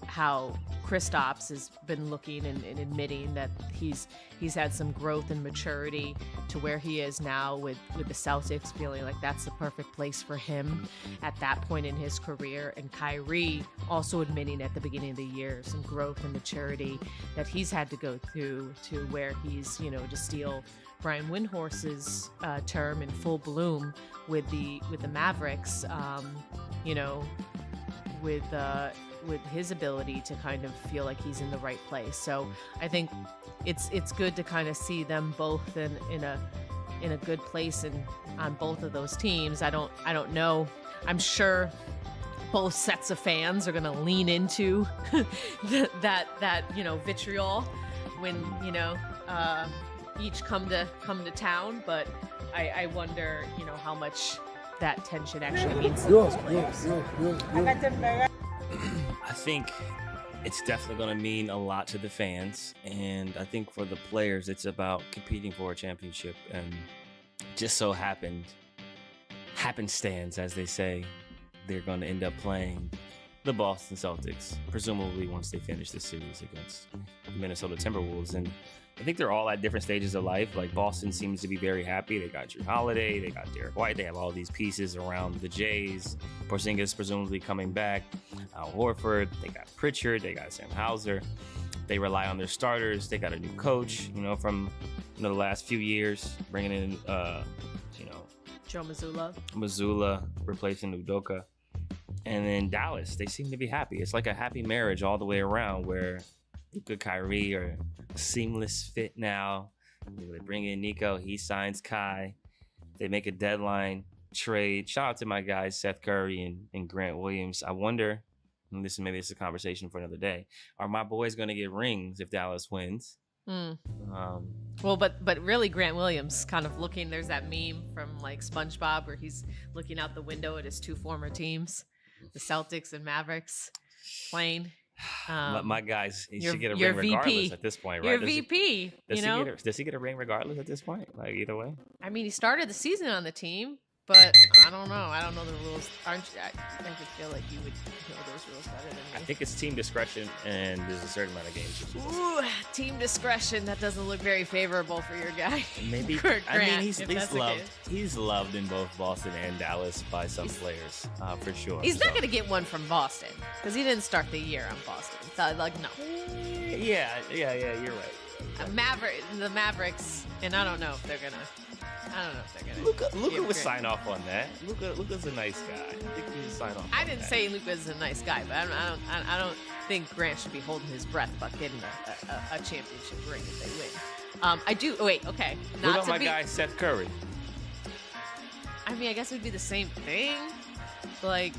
how Kristaps has been looking and admitting that he's had some growth and maturity to where he is now with the Celtics, feeling like that's the perfect place for him at that point in his career. And Kyrie also admitting at the beginning of the year some growth and maturity that he's had to go through to where he's, to steal Brian Windhorse's term, in full bloom with the Mavericks, with his ability to kind of feel like he's in the right place. So I think it's good to kind of see them both in a good place and on both of those teams. I don't know. I'm sure both sets of fans are going to lean into that vitriol when each come to town, but I wonder how much that tension actually means to those players. I think it's definitely going to mean a lot to the fans, and I think for the players, it's about competing for a championship. And just so happenstance, as they say, they're going to end up playing the Boston Celtics, presumably once they finish this series against the Minnesota Timberwolves. And I think they're all at different stages of life. Like Boston seems to be very happy. They got Drew Holiday, they got Derek White, they have all these pieces around the Jays. Porzingis presumably coming back. Al Horford, they got Pritchard, they got Sam Hauser. They rely on their starters. They got a new coach, from the last few years, bringing in, Joe Mazzulla. Mazzulla replacing Udoka. And then Dallas, they seem to be happy. It's like a happy marriage all the way around, where Luka, Kyrie are a seamless fit now. They bring in Nico, he signs Kai. They make a deadline trade. Shout out to my guys, Seth Curry and Grant Williams. I wonder, and maybe this is a conversation for another day, are my boys going to get rings if Dallas wins? Well, but really, Grant Williams kind of looking. There's that meme from like SpongeBob where he's looking out the window at his two former teams, the Celtics and Mavericks, playing. My guys, he should get a your ring regardless at this point, right? Your VP, does he get a ring regardless at this point? Like either way? I mean, he started the season on the team. But I don't know. I don't know the rules. Aren't you? I could feel like you would know those rules better than me. I think it's team discretion, and there's a certain amount of games. Ooh, team discretion. That doesn't look very favorable for your guy. Maybe. Grant, I mean, if that's he's the loved. case. He's loved in both Boston and Dallas by some players, for sure. He's not going to get one from Boston because he didn't start the year on Boston. So, like, no. Yeah, you're right. The Mavericks, and I don't know if they're gonna. Luka would sign off on that. Luka's a nice guy. I think he would sign off. I didn't say Luka's a nice guy, but I don't think Grant should be holding his breath about getting a championship ring if they win. I do. Wait, okay. What about my guy Seth Curry? I mean, I guess it'd be the same thing. Like,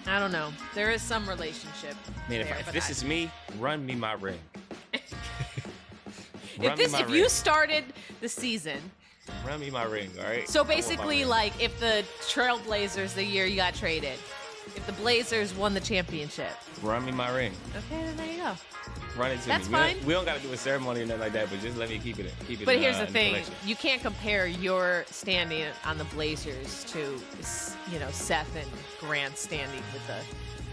I don't know. There is some relationship. Man, if this is me, run me my ring. If you started the season, run me my ring, all right? so basically, like, if the Trailblazers the year you got traded, if the Blazers won the championship, run me my ring. okay, then there you go. Run it to That's me. fine. We don't got to do a ceremony or nothing like that, but just let me keep it. But here's the in thing: collection. you can't compare your standing on the Blazers to, Seth and Grant standing with the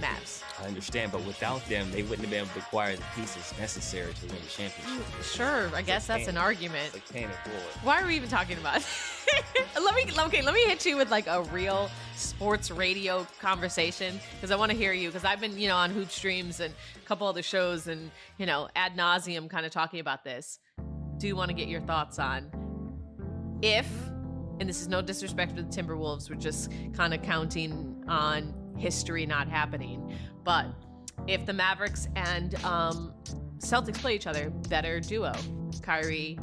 Mavs. I understand, but without them, they wouldn't have been able to acquire the pieces necessary to win the championship. Sure, I guess that's an argument. It's like paying it forward. Why are we even talking about it? let me hit you with like a real sports radio conversation because I want to hear you because I've been, on Hoop Streams and a couple other shows and, ad nauseum kind of talking about this. Do you want to get your thoughts on if, and this is no disrespect to the Timberwolves, we're just kind of counting on history not happening, but if the Mavericks and Celtics play each other, better duo, Kyrie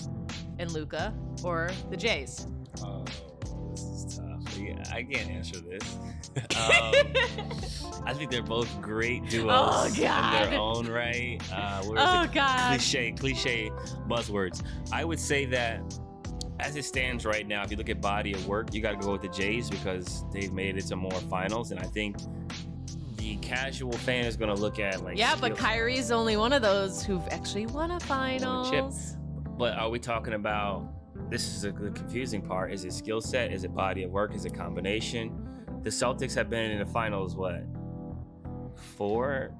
and Luka or the Jays? Oh, this is tough. Yeah, I can't answer this. I think they're both great duos in their own right. Cliche buzzwords. I would say that as it stands right now, if you look at body of work, you got to go with the Jays because they've made it to more finals. And I think the casual fan is going to look at like... Yeah, but Kyrie's only one of those who've actually won a finals. But are we talking about... This is the confusing part. Is it skill set? Is it body of work? Is it combination? The Celtics have been in the finals, 4?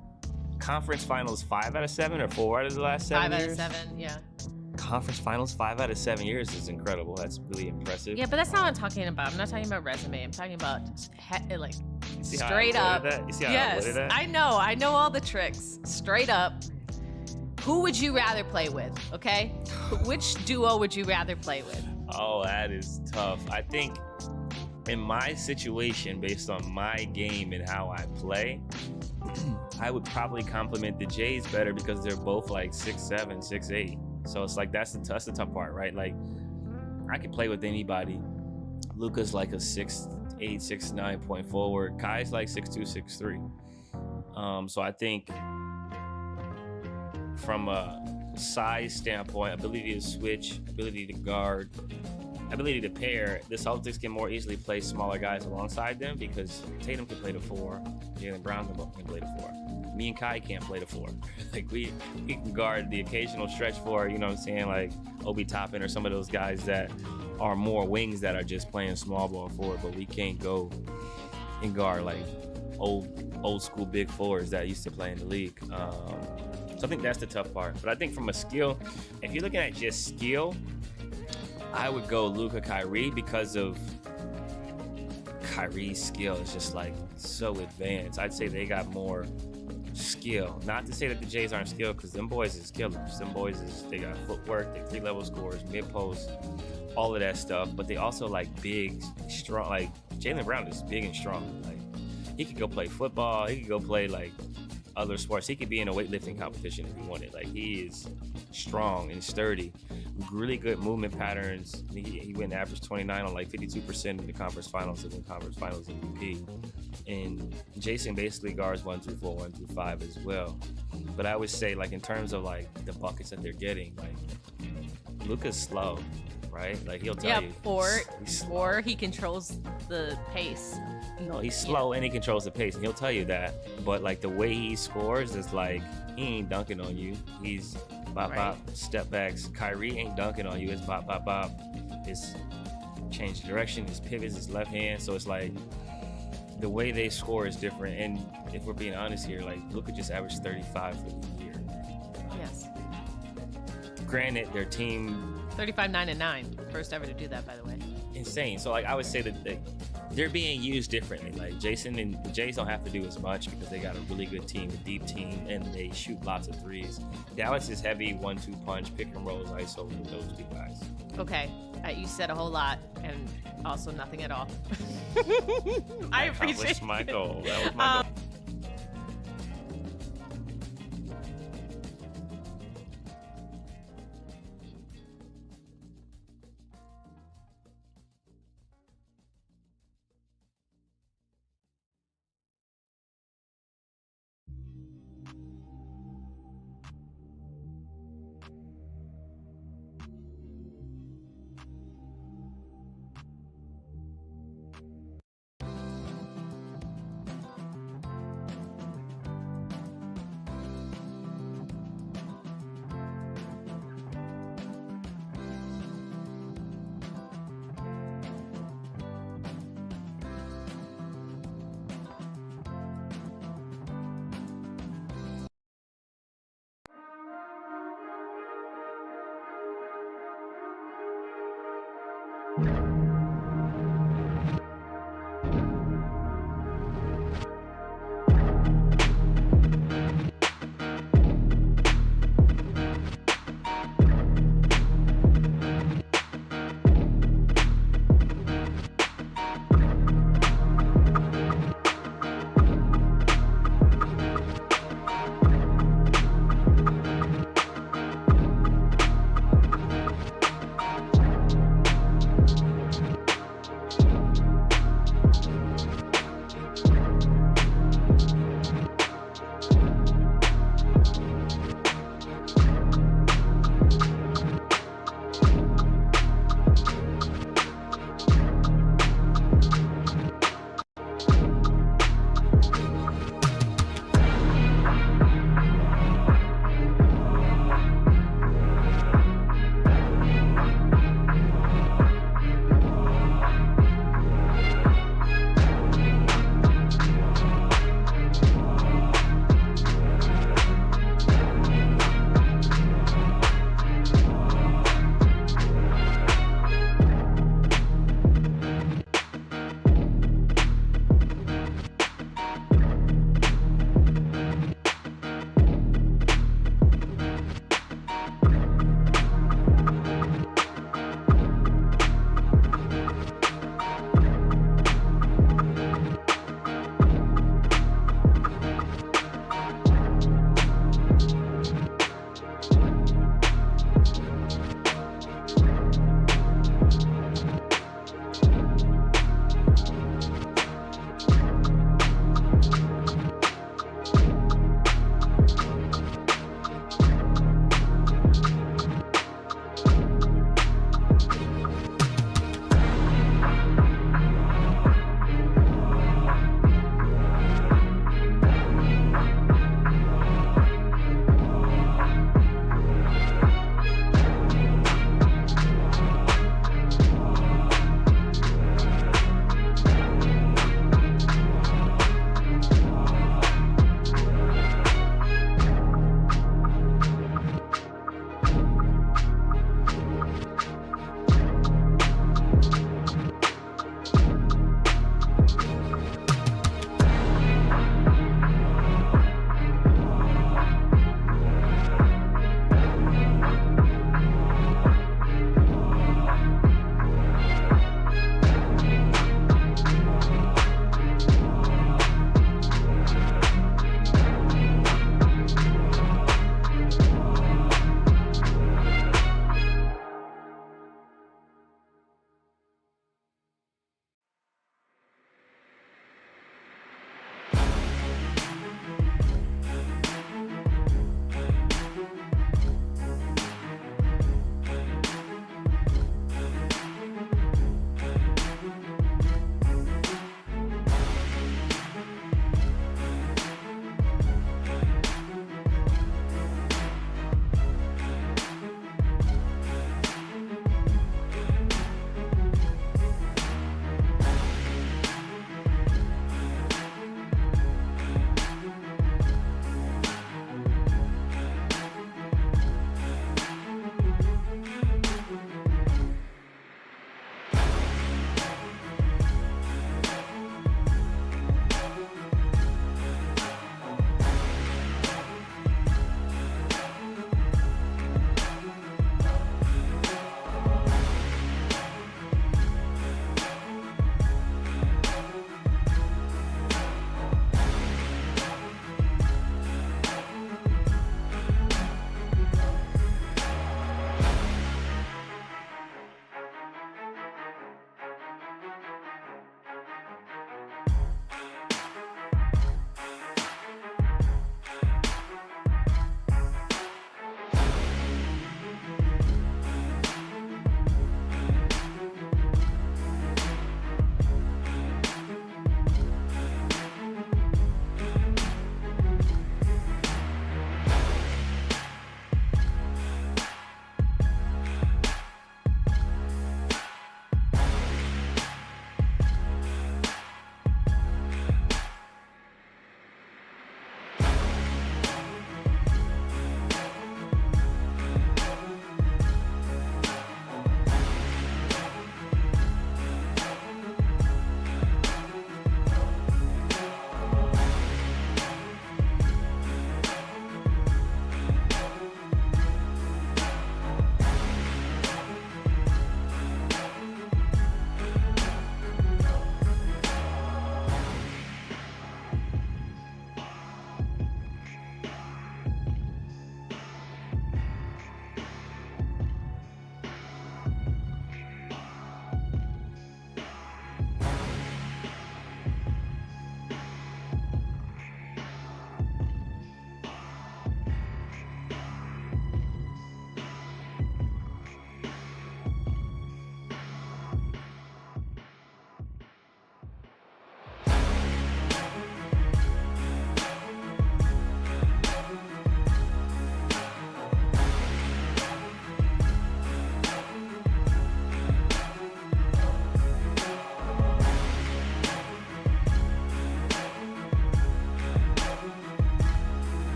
Conference finals 5 out of 7 or 4 out of the last 7 years? 5 out of 7, yeah. Conference finals 5 out of 7 years is incredible. That's really impressive. Yeah, but that's not what I'm talking about. I'm not talking about resume. I'm talking about See how straight I up. avoided that? You see how I Yes, avoided that? I know all the tricks. Straight up. Who would you rather play with? Okay, which duo would you rather play with? Oh, that is tough. I think in my situation, based on my game and how I play, I would probably compliment the Jays better because they're both like 6'7", 6'8". So it's like that's the tough part, right? Like I can play with anybody. Luka's like a 6'8", 6'9" point forward. Kai's like 6'2", 6'3". So I think from a size standpoint, ability to switch, ability to guard, ability to pair, the Celtics can more easily play smaller guys alongside them because Tatum can play the 4, Jaylen Brown can play the 4. Me and Kai can't play the 4. Like we can guard the occasional stretch 4, you know what I'm saying? Like Obi Toppin or some of those guys that are more wings that are just playing small ball forward, but we can't go and guard like old school big 4s that used to play in the league. So I think that's the tough part. But I think from a skill, if you're looking at just skill, I would go Luka Kyrie because of Kyrie's skill is just like so advanced. I'd say they got more skill. Not to say that the Jays aren't skilled because them boys is killers. Them boys they got footwork, they 3-level scores, mid post, all of that stuff. But they also like big, strong. Like Jaylen Brown is big and strong. Like he could go play football. He could go play like other sports. He could be in a weightlifting competition if he wanted. Like he is strong and sturdy, really good movement patterns. He went average 29 on like 52% in the conference finals and the conference finals MVP. And Jason basically guards 1 through 4, 1 through 5 as well. But I would say like in terms of like the buckets that they're getting, like Luka's slow, right? Like he'll tell you. Or he controls the pace. No, he's slow and he controls the pace, and he'll tell you that. But like the way he scores is like he ain't dunking on you. He's bop bop step backs. Kyrie ain't dunking on you. It's bop bop bop. It's change the direction, his pivots, his left hand. So it's like the way they score is different. And if we're being honest here, like Luka just averaged 35 for the year. Yes. Granted, their team 35, 9, and 9. First ever to do that, by the way. insane. So like I would say that they're being used differently. Like Jason and the Jays don't have to do as much because they got a really good team, a deep team, and they shoot lots of threes. Dallas is heavy 1-2 punch, pick and rolls, ISO with those two guys. Okay, you said a whole lot and also nothing at all. I appreciate my goal. That was my goal.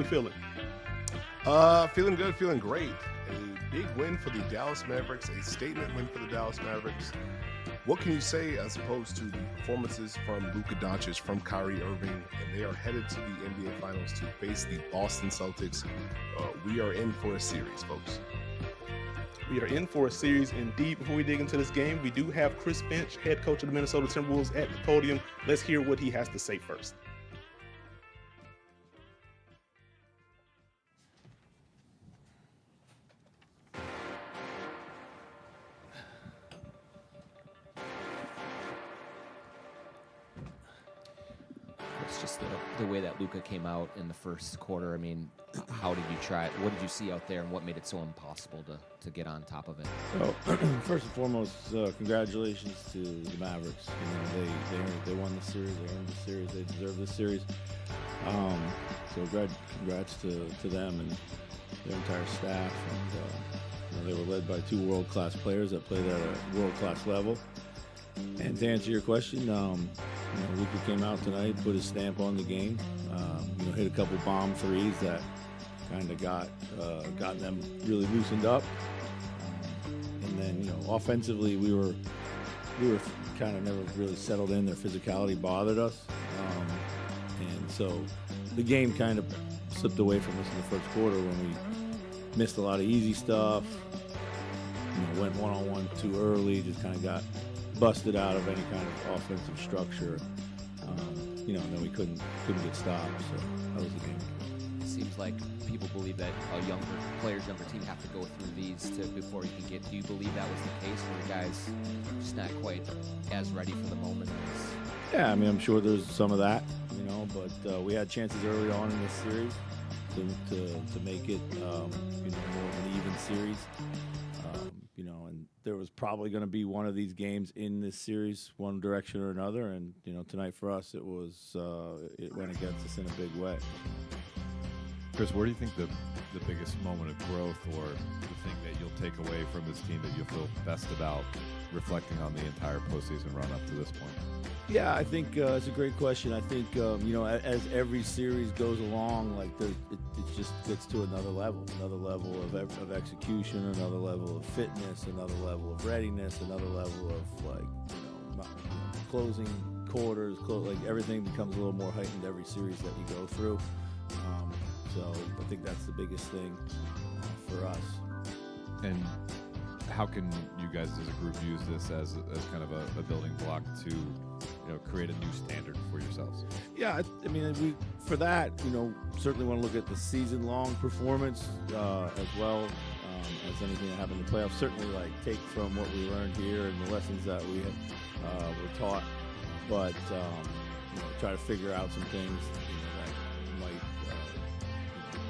we feeling? Feeling good, feeling great. A big win for the Dallas Mavericks, a statement win for the Dallas Mavericks. What can you say as opposed to the performances from Luka Doncic, from Kyrie Irving, and they are headed to the NBA Finals to face the Boston Celtics. We are in for a series, folks. We are in for a series indeed. Before we dig into this game, we do have Chris Finch, head coach of the Minnesota Timberwolves, at the podium. Let's hear what he has to say first. It's just the way that Luka came out in the first quarter. I mean, how did you try it? What did you see out there, and what made it so impossible to get on top of it? So, first and foremost, congratulations to the Mavericks. You know, they won the series. They earned the series. They deserve this series. So congrats to them and their entire staff. And you know, they were led by two world-class players that played at a world-class level. And to answer your question, you know, Luka came out tonight, put his stamp on the game. You know, hit a couple bomb threes that kind of got them really loosened up. And then, you know, offensively, we were kind of never really settled in. Their physicality bothered us, and so the game kind of slipped away from us in the first quarter when we missed a lot of easy stuff. You know, went one-on-one too early, just kind of got busted out of any kind of offensive structure, you know, and then we couldn't get stopped. So that was the game. It seems like people believe that younger team have to go through these before you can get. Do you believe that was the case, where guys just not quite as ready for the moment? Yeah, I mean, I'm sure there's some of that, you know, but we had chances early on in this series to make it, you know, more of an even series. You know, and there was probably going to be one of these games in this series, one direction or another. And, you know, tonight for us, it went against us in a big way. Chris, where do you think the biggest moment of growth, or the thing that you'll take away from this team that you'll feel best about reflecting on the entire postseason run up to this point? Yeah, I think it's a great question. I think, you know, as every series goes along, like it just gets to another level of execution, another level of fitness, another level of readiness, another level of, like, you know, closing quarters, like everything becomes a little more heightened every series that you go through. So I think that's the biggest thing for us. And how can you guys as a group use this as kind of a building block to, you know, create a new standard for yourselves? Yeah, I mean, for that, you know, certainly want to look at the season-long performance as well as anything that happened in the playoffs. Certainly, like, take from what we learned here and the lessons that we were taught, but you know, try to figure out some things, you know, that might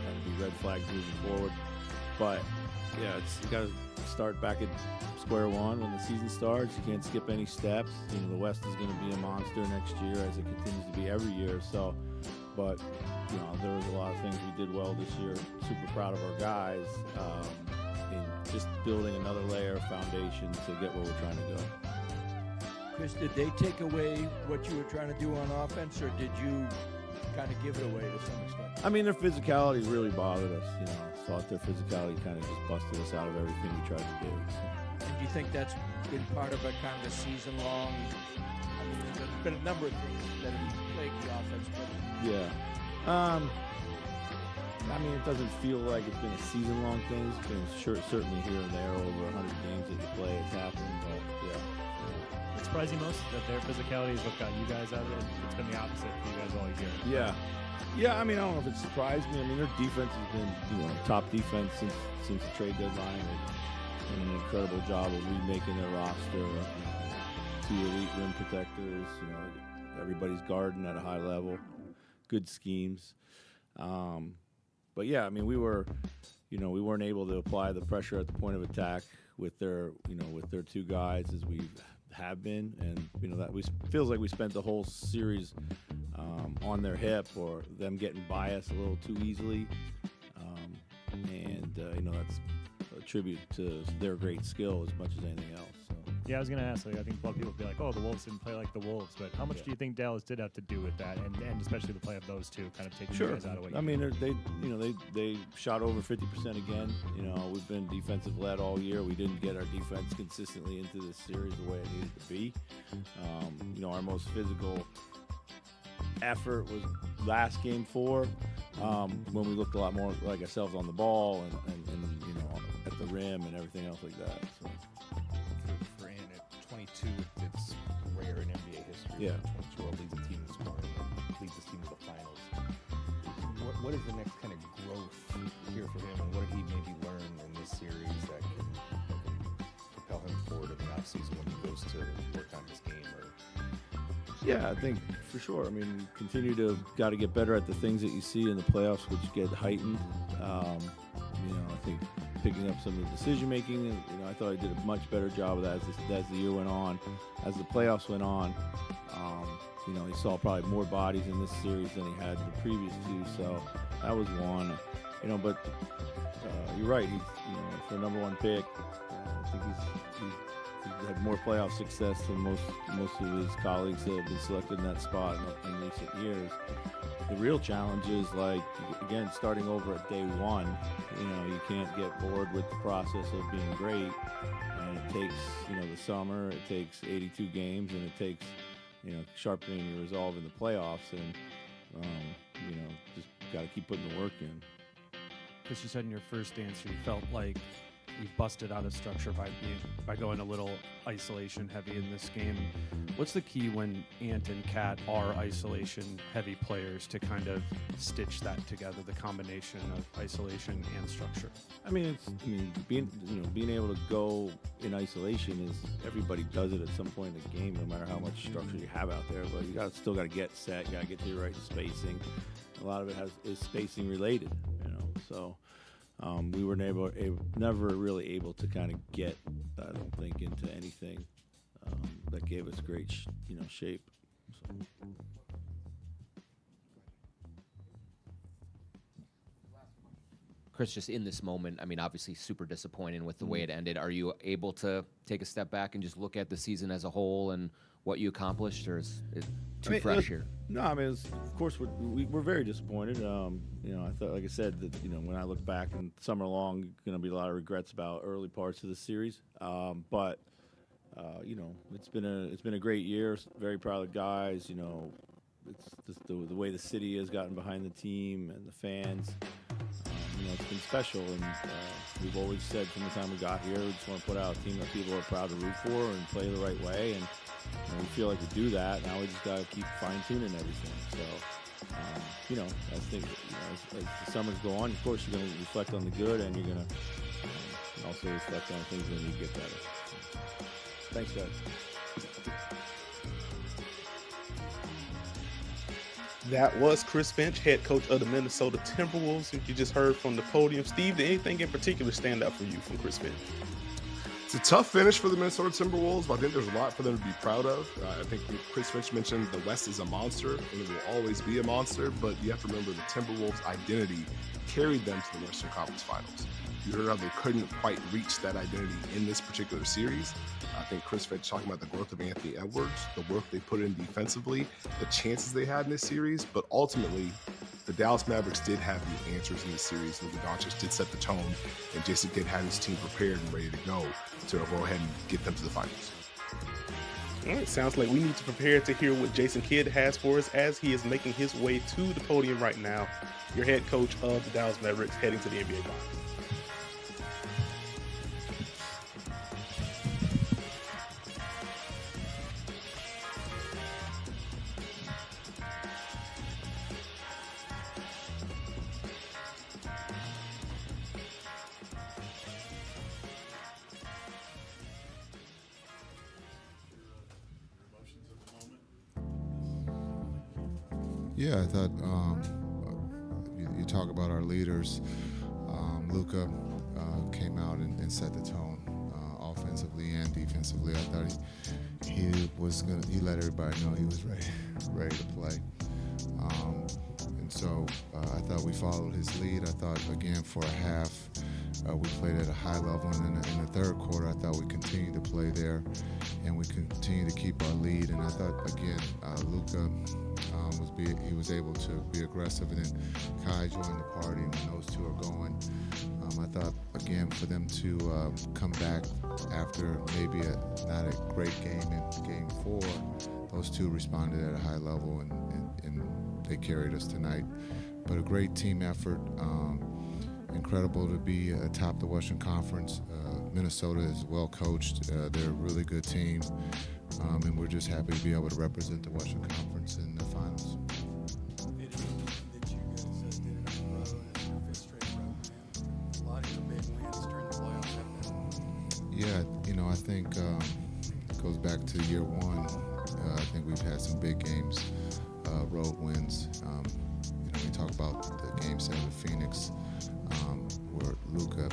kind of be red flags moving forward. But yeah, you got to start back at square one when the season starts. You can't skip any steps. You know, the West is going to be a monster next year, as it continues to be every year. So, but you know, there was a lot of things we did well this year. Super proud of our guys in just building another layer of foundation to get where we're trying to go. Chris, did they take away what you were trying to do on offense, or did you kind of give it away to some extent? I mean, their physicality really bothered us. You know, I thought their physicality kind of just busted us out of everything we tried to do. So. And do you think that's been part of a kind of a season-long? I mean, there's been a number of things that have plagued the offense. But... Yeah. I mean, it doesn't feel like it's been a season-long thing. It's been certainly here and there over 100 games that you play. It's happened, but yeah. What surprised you most? That their physicality is what got you guys out of it? It's been the opposite for you guys all year. Yeah. Yeah, I mean, I don't know if it surprised me. I mean, their defense has been, you know, top defense since the trade deadline. They've done an incredible job of remaking their roster. Two elite rim protectors. You know, everybody's guarding at a high level. Good schemes. But yeah, I mean, we weren't able to apply the pressure at the point of attack with their two guys as we have been, and you know that feels like we spent the whole series on their hip, or them getting by us a little too easily, and you know, that's a tribute to their great skill as much as anything else. So. Yeah, I was going to ask. Like, I think a lot of people feel like, oh, the Wolves didn't play like the Wolves, but how much do you think Dallas did have to do with that, and especially the play of those two, kind of taking you guys out of what? I mean, they shot over 50% again. You know, we've been defensive led all year. We didn't get our defense consistently into this series the way it needed to be. You know, our most physical effort was last game 4, when we looked a lot more like ourselves on the ball and you know, at the rim and everything else like that. So. For Ant at 22, it's rare in NBA history. Yeah. 22 leads a team in scoring and leads this team to the finals. What is the next kind of growth here for him, and what did he maybe learn in this series that can propel him forward in the offseason when he goes to work on his game? Yeah, I think for sure. I mean, got to get better at the things that you see in the playoffs, which get heightened. You know, I think picking up some of the decision making. You know, I thought I did a much better job of that as the year went on, as the playoffs went on. You know, he saw probably more bodies in this series than he had the previous 2. So that was one. You know, but you're right. He's, you know, for number 1 pick. I think he's had more playoff success than most of his colleagues that have been selected in that spot in recent years. The real challenge is, like, again, starting over at day 1. You know, you can't get bored with the process of being great, and it takes, you know, the summer, it takes 82 games, and it takes, you know, sharpening your resolve in the playoffs, and you know, just got to keep putting the work in. Chris, you said in your first answer you felt like you busted out of structure by going a little isolation heavy in this game. What's the key when Ant and Cat are isolation heavy players to kind of stitch that together, the combination of isolation and structure? I mean, being able to go in isolation is, everybody does it at some point in the game, no matter how much structure you have out there. But you still got to get set. You got to get to the right spacing. A lot of it is spacing related, you know. So. We were never really able to kind of get, I don't think, into anything that gave us great, shape. So. Chris, just in this moment, I mean, obviously super disappointing with the way it ended. Are you able to take a step back and just look at the season as a whole and what you accomplished, or is it too fresh here? No, I mean, of course, we're very disappointed. I thought, like I said, that when I look back and summer long, going to be a lot of regrets about early parts of the series. But it's been a great year. Very proud of the guys. It's just the way the city has gotten behind the team and the fans. It's been special, and we've always said from the time we got here, we just want to put out a team that people are proud to root for and play the right way, and we feel like we do that. Now we just got to keep fine-tuning everything. So, I think as the summers go on, of course, you're going to reflect on the good, and you're going to also reflect on things that need to get better. So, thanks, guys. That was Chris Finch, head coach of the Minnesota Timberwolves. You just heard from the podium. Steve, did anything in particular stand out for you from Chris Finch? It's a tough finish for the Minnesota Timberwolves, but I think there's a lot for them to be proud of. I think Chris Finch mentioned the West is a monster, and it will always be a monster, but you have to remember the Timberwolves' identity carried them to the Western Conference Finals. You heard how they couldn't quite reach that identity in this particular series. I think Chris Finch talking about the growth of Anthony Edwards, the work they put in defensively, the chances they had in this series, but ultimately, the Dallas Mavericks did have the answers in this series. Luka Doncic did set the tone, and Jason Kidd had his team prepared and ready to go ahead and get them to the finals. All right, sounds like we need to prepare to hear what Jason Kidd has for us as he is making his way to the podium right now. Your head coach of the Dallas Mavericks heading to the NBA Finals. Yeah, I thought you talk about our leaders. Luka came out and set the tone offensively and defensively. I thought he let everybody know he was ready to play. And so I thought we followed his lead. I thought, again, for a half, we played at a high level. And in the third quarter, I thought we continued to play there, and we continued to keep our lead. And I thought, again, Luka he was able to be aggressive, and then Kai joined the party. And when those two are going, I thought, again, for them to come back after maybe not a great game in Game 4, those two responded at a high level, and they carried us tonight. But a great team effort. Incredible to be atop the Western Conference. Minnesota is well coached. They're a really good team. And we're just happy to be able to represent the Western Conference in the finals. Yeah, I think it goes back to year one. I think we've had some big games, road wins. We talk about the Game 7 of Phoenix, where Luka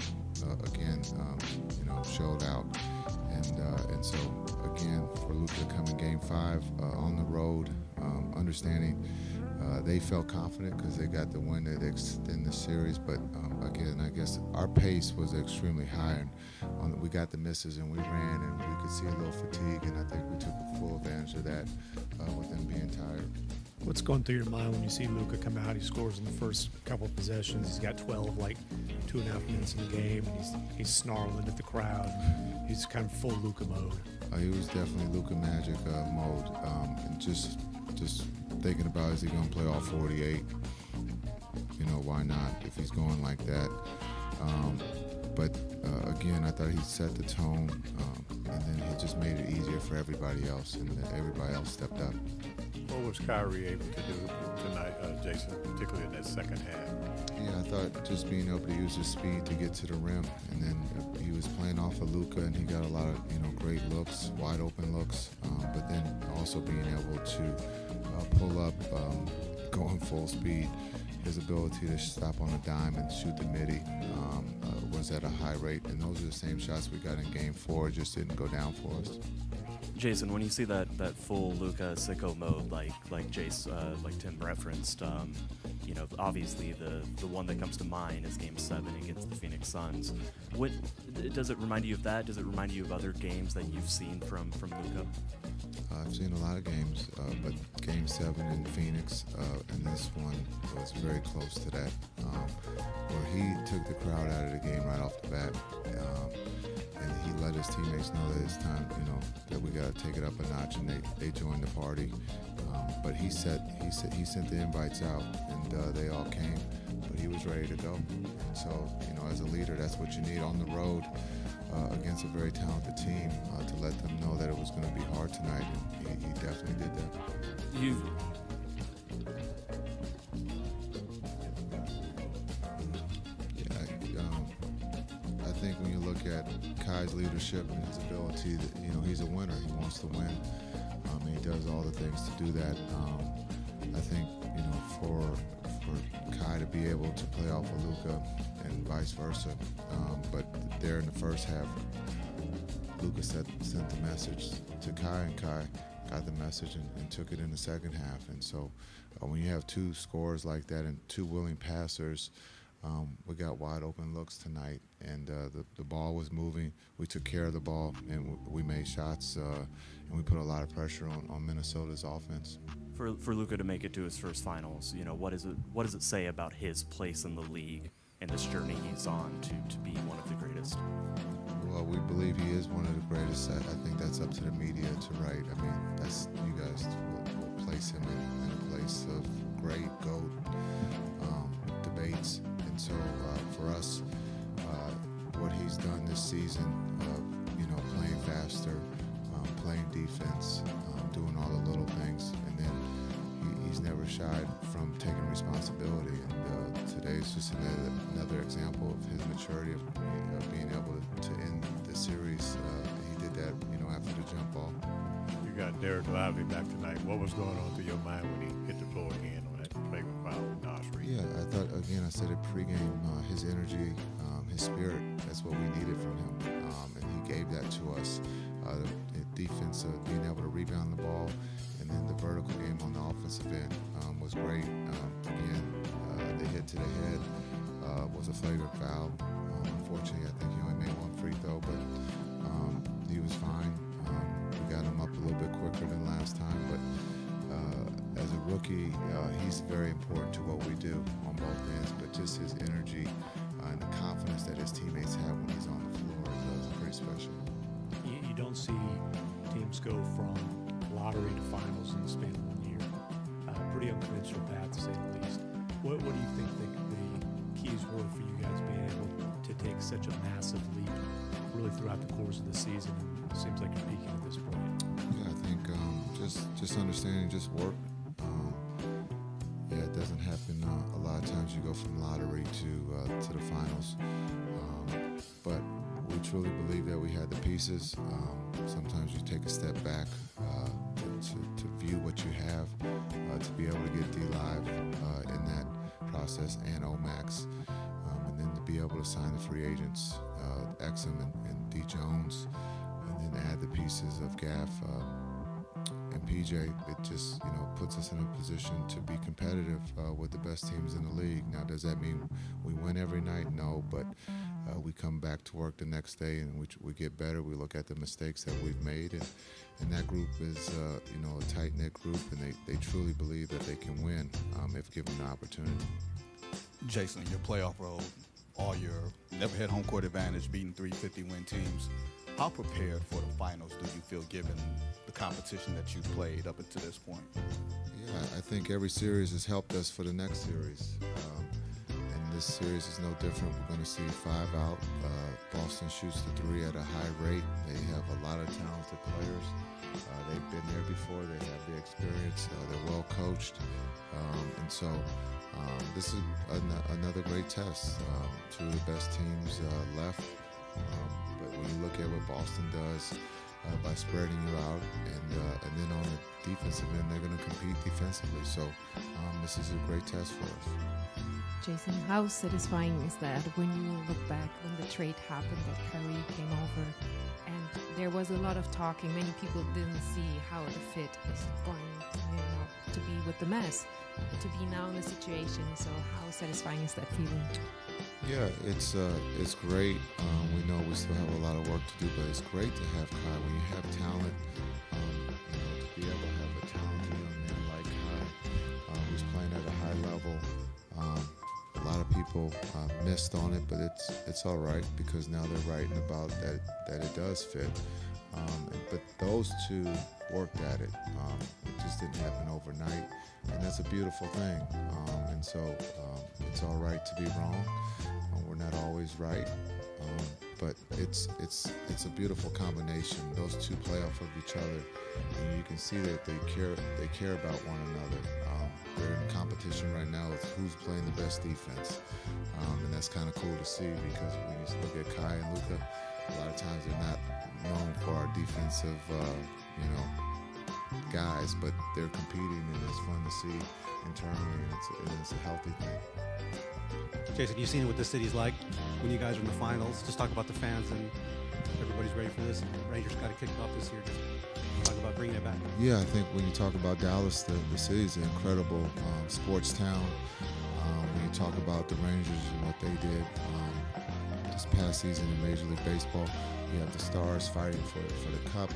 again, showed out, and so again for Luka to come in Game 5 on the road, understanding they felt confident because they got the win to extend the series, but again, I guess our pace was extremely high, and we got the misses and we ran, and we could see a little fatigue, and I think we took full advantage of that with them being tired. What's going through your mind when you see Luka come out? He scores in the first couple of possessions. He's got 12, 2.5 minutes in the game, and he's snarling at the crowd. He's kind of full Luka mode. He was definitely Luka Magic mode, and just thinking about, is he going to play all 48? Why not if he's going like that? But again, I thought he set the tone, and then he just made it easier for everybody else, and everybody else stepped up. What was Kyrie able to do tonight, Jason, particularly in that second half? Yeah, I thought just being able to use his speed to get to the rim, and then he was playing off of Luka, and he got a lot of great looks, wide open looks, but then also being able to pull up, going full speed. His ability to stop on a dime and shoot the midi was at a high rate, and those are the same shots we got in Game 4. It just didn't go down for us. Jason, when you see that full Luka sicko mode, like Tim referenced, obviously the one that comes to mind is Game 7 against the Phoenix Suns. What does it remind you of? That does it remind you of other games that you've seen from Luka? I've seen a lot of games, but Game 7 in Phoenix and this one was very close to that, where he took the crowd out of the game right off the bat. And he let his teammates know that it's time, that we got to take it up a notch, and they joined the party. But he sent the invites out, and they all came, but he was ready to go. And so, as a leader, that's what you need on the road against a very talented team, to let them know that it was going to be hard tonight, and he definitely did that. I think when you look at Kai's leadership and his ability, that he's a winner. He wants to win, and he does all the things to do that. I think for Kai to be able to play off of Luka and vice versa, but there in the first half, Luka sent the message to Kai, and Kai got the message and took it in the second half. And so when you have two scorers like that and two willing passers, we got wide open looks tonight, and the ball was moving. We took care of the ball, and we made shots, and we put a lot of pressure on Minnesota's offense. For Luka to make it to his first finals, what does it say about his place in the league and this journey he's on to be one of the greatest? Well, we believe he is one of the greatest. I think that's up to the media to write. I mean, that's, you guys will place him in a place of great GOAT debates. And so for us, what he's done this season, playing faster, playing defense, doing all the little things, and then he's never shied from taking responsibility. And today's just another example of his maturity of being able to end the series. He did that, after the jump ball. You got Derek Lively back tonight. What was going on through your mind when he hit the floor again on that play with foul Nas Reed? Yeah, I thought, again, I said it pregame, his energy, his spirit, that's what we needed from him. And he gave that to us. The defense, being able to rebound the ball, and then the vertical game on the offensive end was great. Again, the hit to the head was a flagrant foul. Unfortunately, I think he only made one free throw, but he was fine. We got him up a little bit quicker than last time, but as a rookie, he's very important to what we do on both ends, but just his energy and the confidence that his teammates have when he's on the floor is pretty special. You don't see teams go from lottery to finals in the span of 1 year. Pretty unconventional path, to say the least. What do you think the keys were for you guys being able to take such a massive leap really throughout the course of the season? And it seems like you're peaking at this point. Yeah, I think just understanding, just work. Yeah, it doesn't happen a lot of times. You go from lottery to the finals, but we truly believe that we had the pieces. Sometimes you take a step back to view what you have, to be able to get D-Live in that process and Omax, and then to be able to sign the free agents, Exum and D. Jones, and then add the pieces of Gaff and PJ. It just puts us in a position to be competitive with the best teams in the league. Now, does that mean we win every night? No, but we come back to work the next day and we get better. We look at the mistakes that we've made, and that group is a tight-knit group, and they truly believe that they can win if given the opportunity. Jason, your playoff role, all your never had home court advantage, beating 350-win teams. How prepared for the finals do you feel given the competition that you've played up until this point? Yeah, I think every series has helped us for the next series. And this series is no different. We're going to see 5 out. Boston shoots the 3 at a high rate. They have a lot of talented players. They've been there before. They have the experience. They're well coached. And so this is another great test. 2 of the best teams left. But when you look at what Boston does by spreading you out, and then on the defensive end, they're going to compete defensively. So this is a great test for us. Jason, how satisfying is that when you look back when the trade happened that Kyrie came over, and there was a lot of talking. Many people didn't see how the fit is going to be with the Mavs, to be now in the situation. So how satisfying is that feeling? Yeah, it's great. We know we still have a lot of work to do, but it's great to have Kai. When you have talent, to be able to have a talented young man like Kai, who's playing at a high level. A lot of people missed on it, but it's all right because now they're writing about that it does fit. But those 2 worked at it. It just didn't happen overnight, and that's a beautiful thing. And so it's all right to be wrong. We're not always right, but it's a beautiful combination. Those 2 play off of each other, and you can see that they care about one another. They're in competition right now with who's playing the best defense, and that's kind of cool to see because when you look at Kai and Luka, a lot of times they're not known for our defensive, guys, but they're competing, and it's fun to see internally, and it's a healthy thing. Jason, you've seen what the city's like when you guys are in the finals. Just talk about the fans and everybody's ready for this. And Rangers got to kick it off this year. Just talk about bringing it back. Yeah, I think when you talk about Dallas, the city's an incredible sports town. When you talk about the Rangers and what they did this past season in Major League Baseball, you have the Stars fighting for the Cup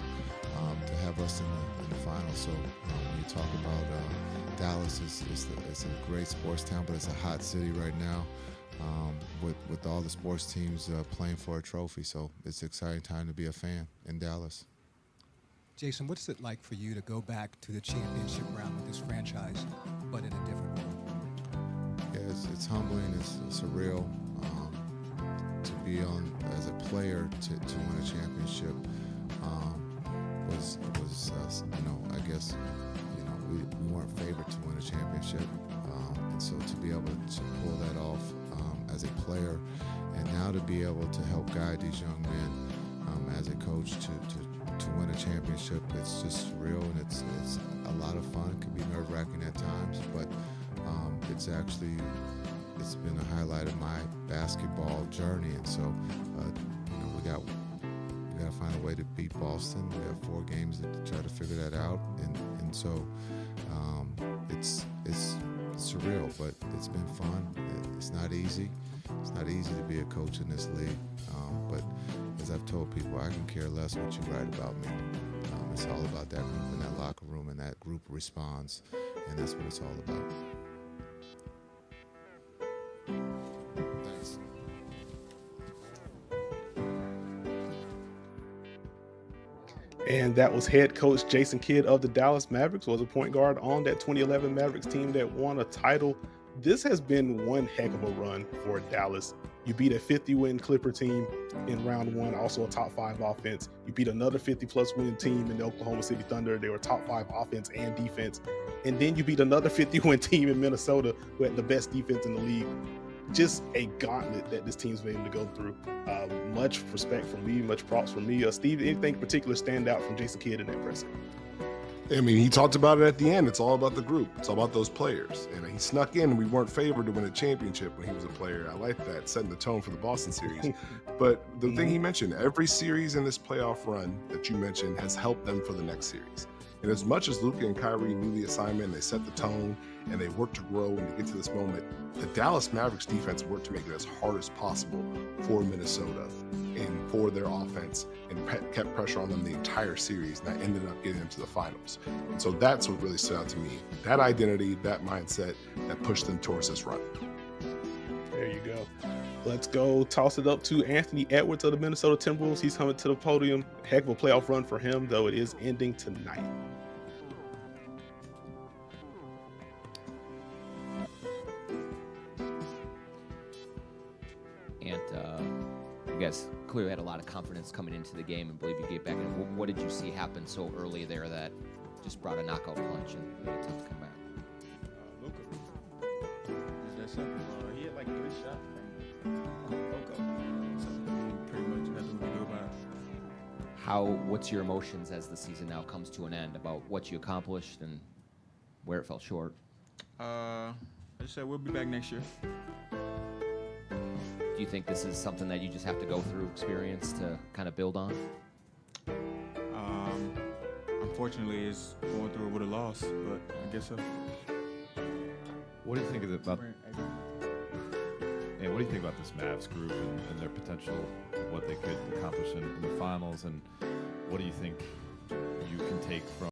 to have us in the finals. So when you talk about Dallas, it's a great sports town, but it's a hot city right now with all the sports teams playing for a trophy. So it's an exciting time to be a fan in Dallas. Jason, what's it like for you to go back to the championship round with this franchise, but in a different role? Yeah, it's humbling. It's surreal to be on as a player to win a championship. Was I guess we weren't favored to win a championship, and so to be able to pull that off as a player, and now to be able to help guide these young men as a coach to win a championship, it's just surreal, and it's a lot of fun. It can be nerve-wracking at times, but it's been a highlight of my basketball journey, and so we we got to find a way to beat Boston. We have 4 games to try to figure that out, and so it's surreal, but it's been fun. It's not easy. It's not easy to be a coach in this league, but as I've told people, I can care less what you write about me. It's all about that group in that locker room, and that group responds, and that's what it's all about. Thanks. And that was head coach Jason Kidd of the Dallas Mavericks, was a point guard on that 2011 Mavericks team that won a title. This has been one heck of a run for Dallas. You beat a 50-win Clipper team in round 1, also a top 5 offense. You beat another 50-plus win team in the Oklahoma City Thunder. They were top 5 offense and defense. And then you beat another 50-win team in Minnesota who had the best defense in the league. Just a gauntlet that this team's been able to go through. Much respect from me, much props from me. Steve, anything particular stand out from Jason Kidd in that presser? I mean, he talked about it at the end. It's all about the group. It's all about those players. And he snuck in, and we weren't favored to win a championship when he was a player. I like that, setting the tone for the Boston series. But the thing he mentioned, every series in this playoff run that you mentioned has helped them for the next series. And as much as Luka and Kyrie knew the assignment, they set the tone, and they worked to grow and to get to this moment, the Dallas Mavericks defense worked to make it as hard as possible for Minnesota and for their offense, and kept pressure on them the entire series, and that ended up getting them to the finals. And so that's what really stood out to me. That identity, that mindset that pushed them towards this run. There you go. Let's go toss it up to Anthony Edwards of the Minnesota Timberwolves. He's coming to the podium. Heck of a playoff run for him, though it is ending tonight. And you guys clearly had a lot of confidence coming into the game and believe you get back in. What did you see happen so early there that just brought a knockout punch and made it tough to come back? Luka. It's that simple. He had like 3 shots from Loco. So pretty much nothing we can do about it. What's your emotions as the season now comes to an end about what you accomplished and where it fell short? I just said we'll be back next year. Do you think this is something that you just have to go through experience to kind of build on? Unfortunately, it's going through it with a loss, but I guess so. What do you think about? And what do you think about this Mavs group and their potential, what they could accomplish in the finals, and what do you think you can take from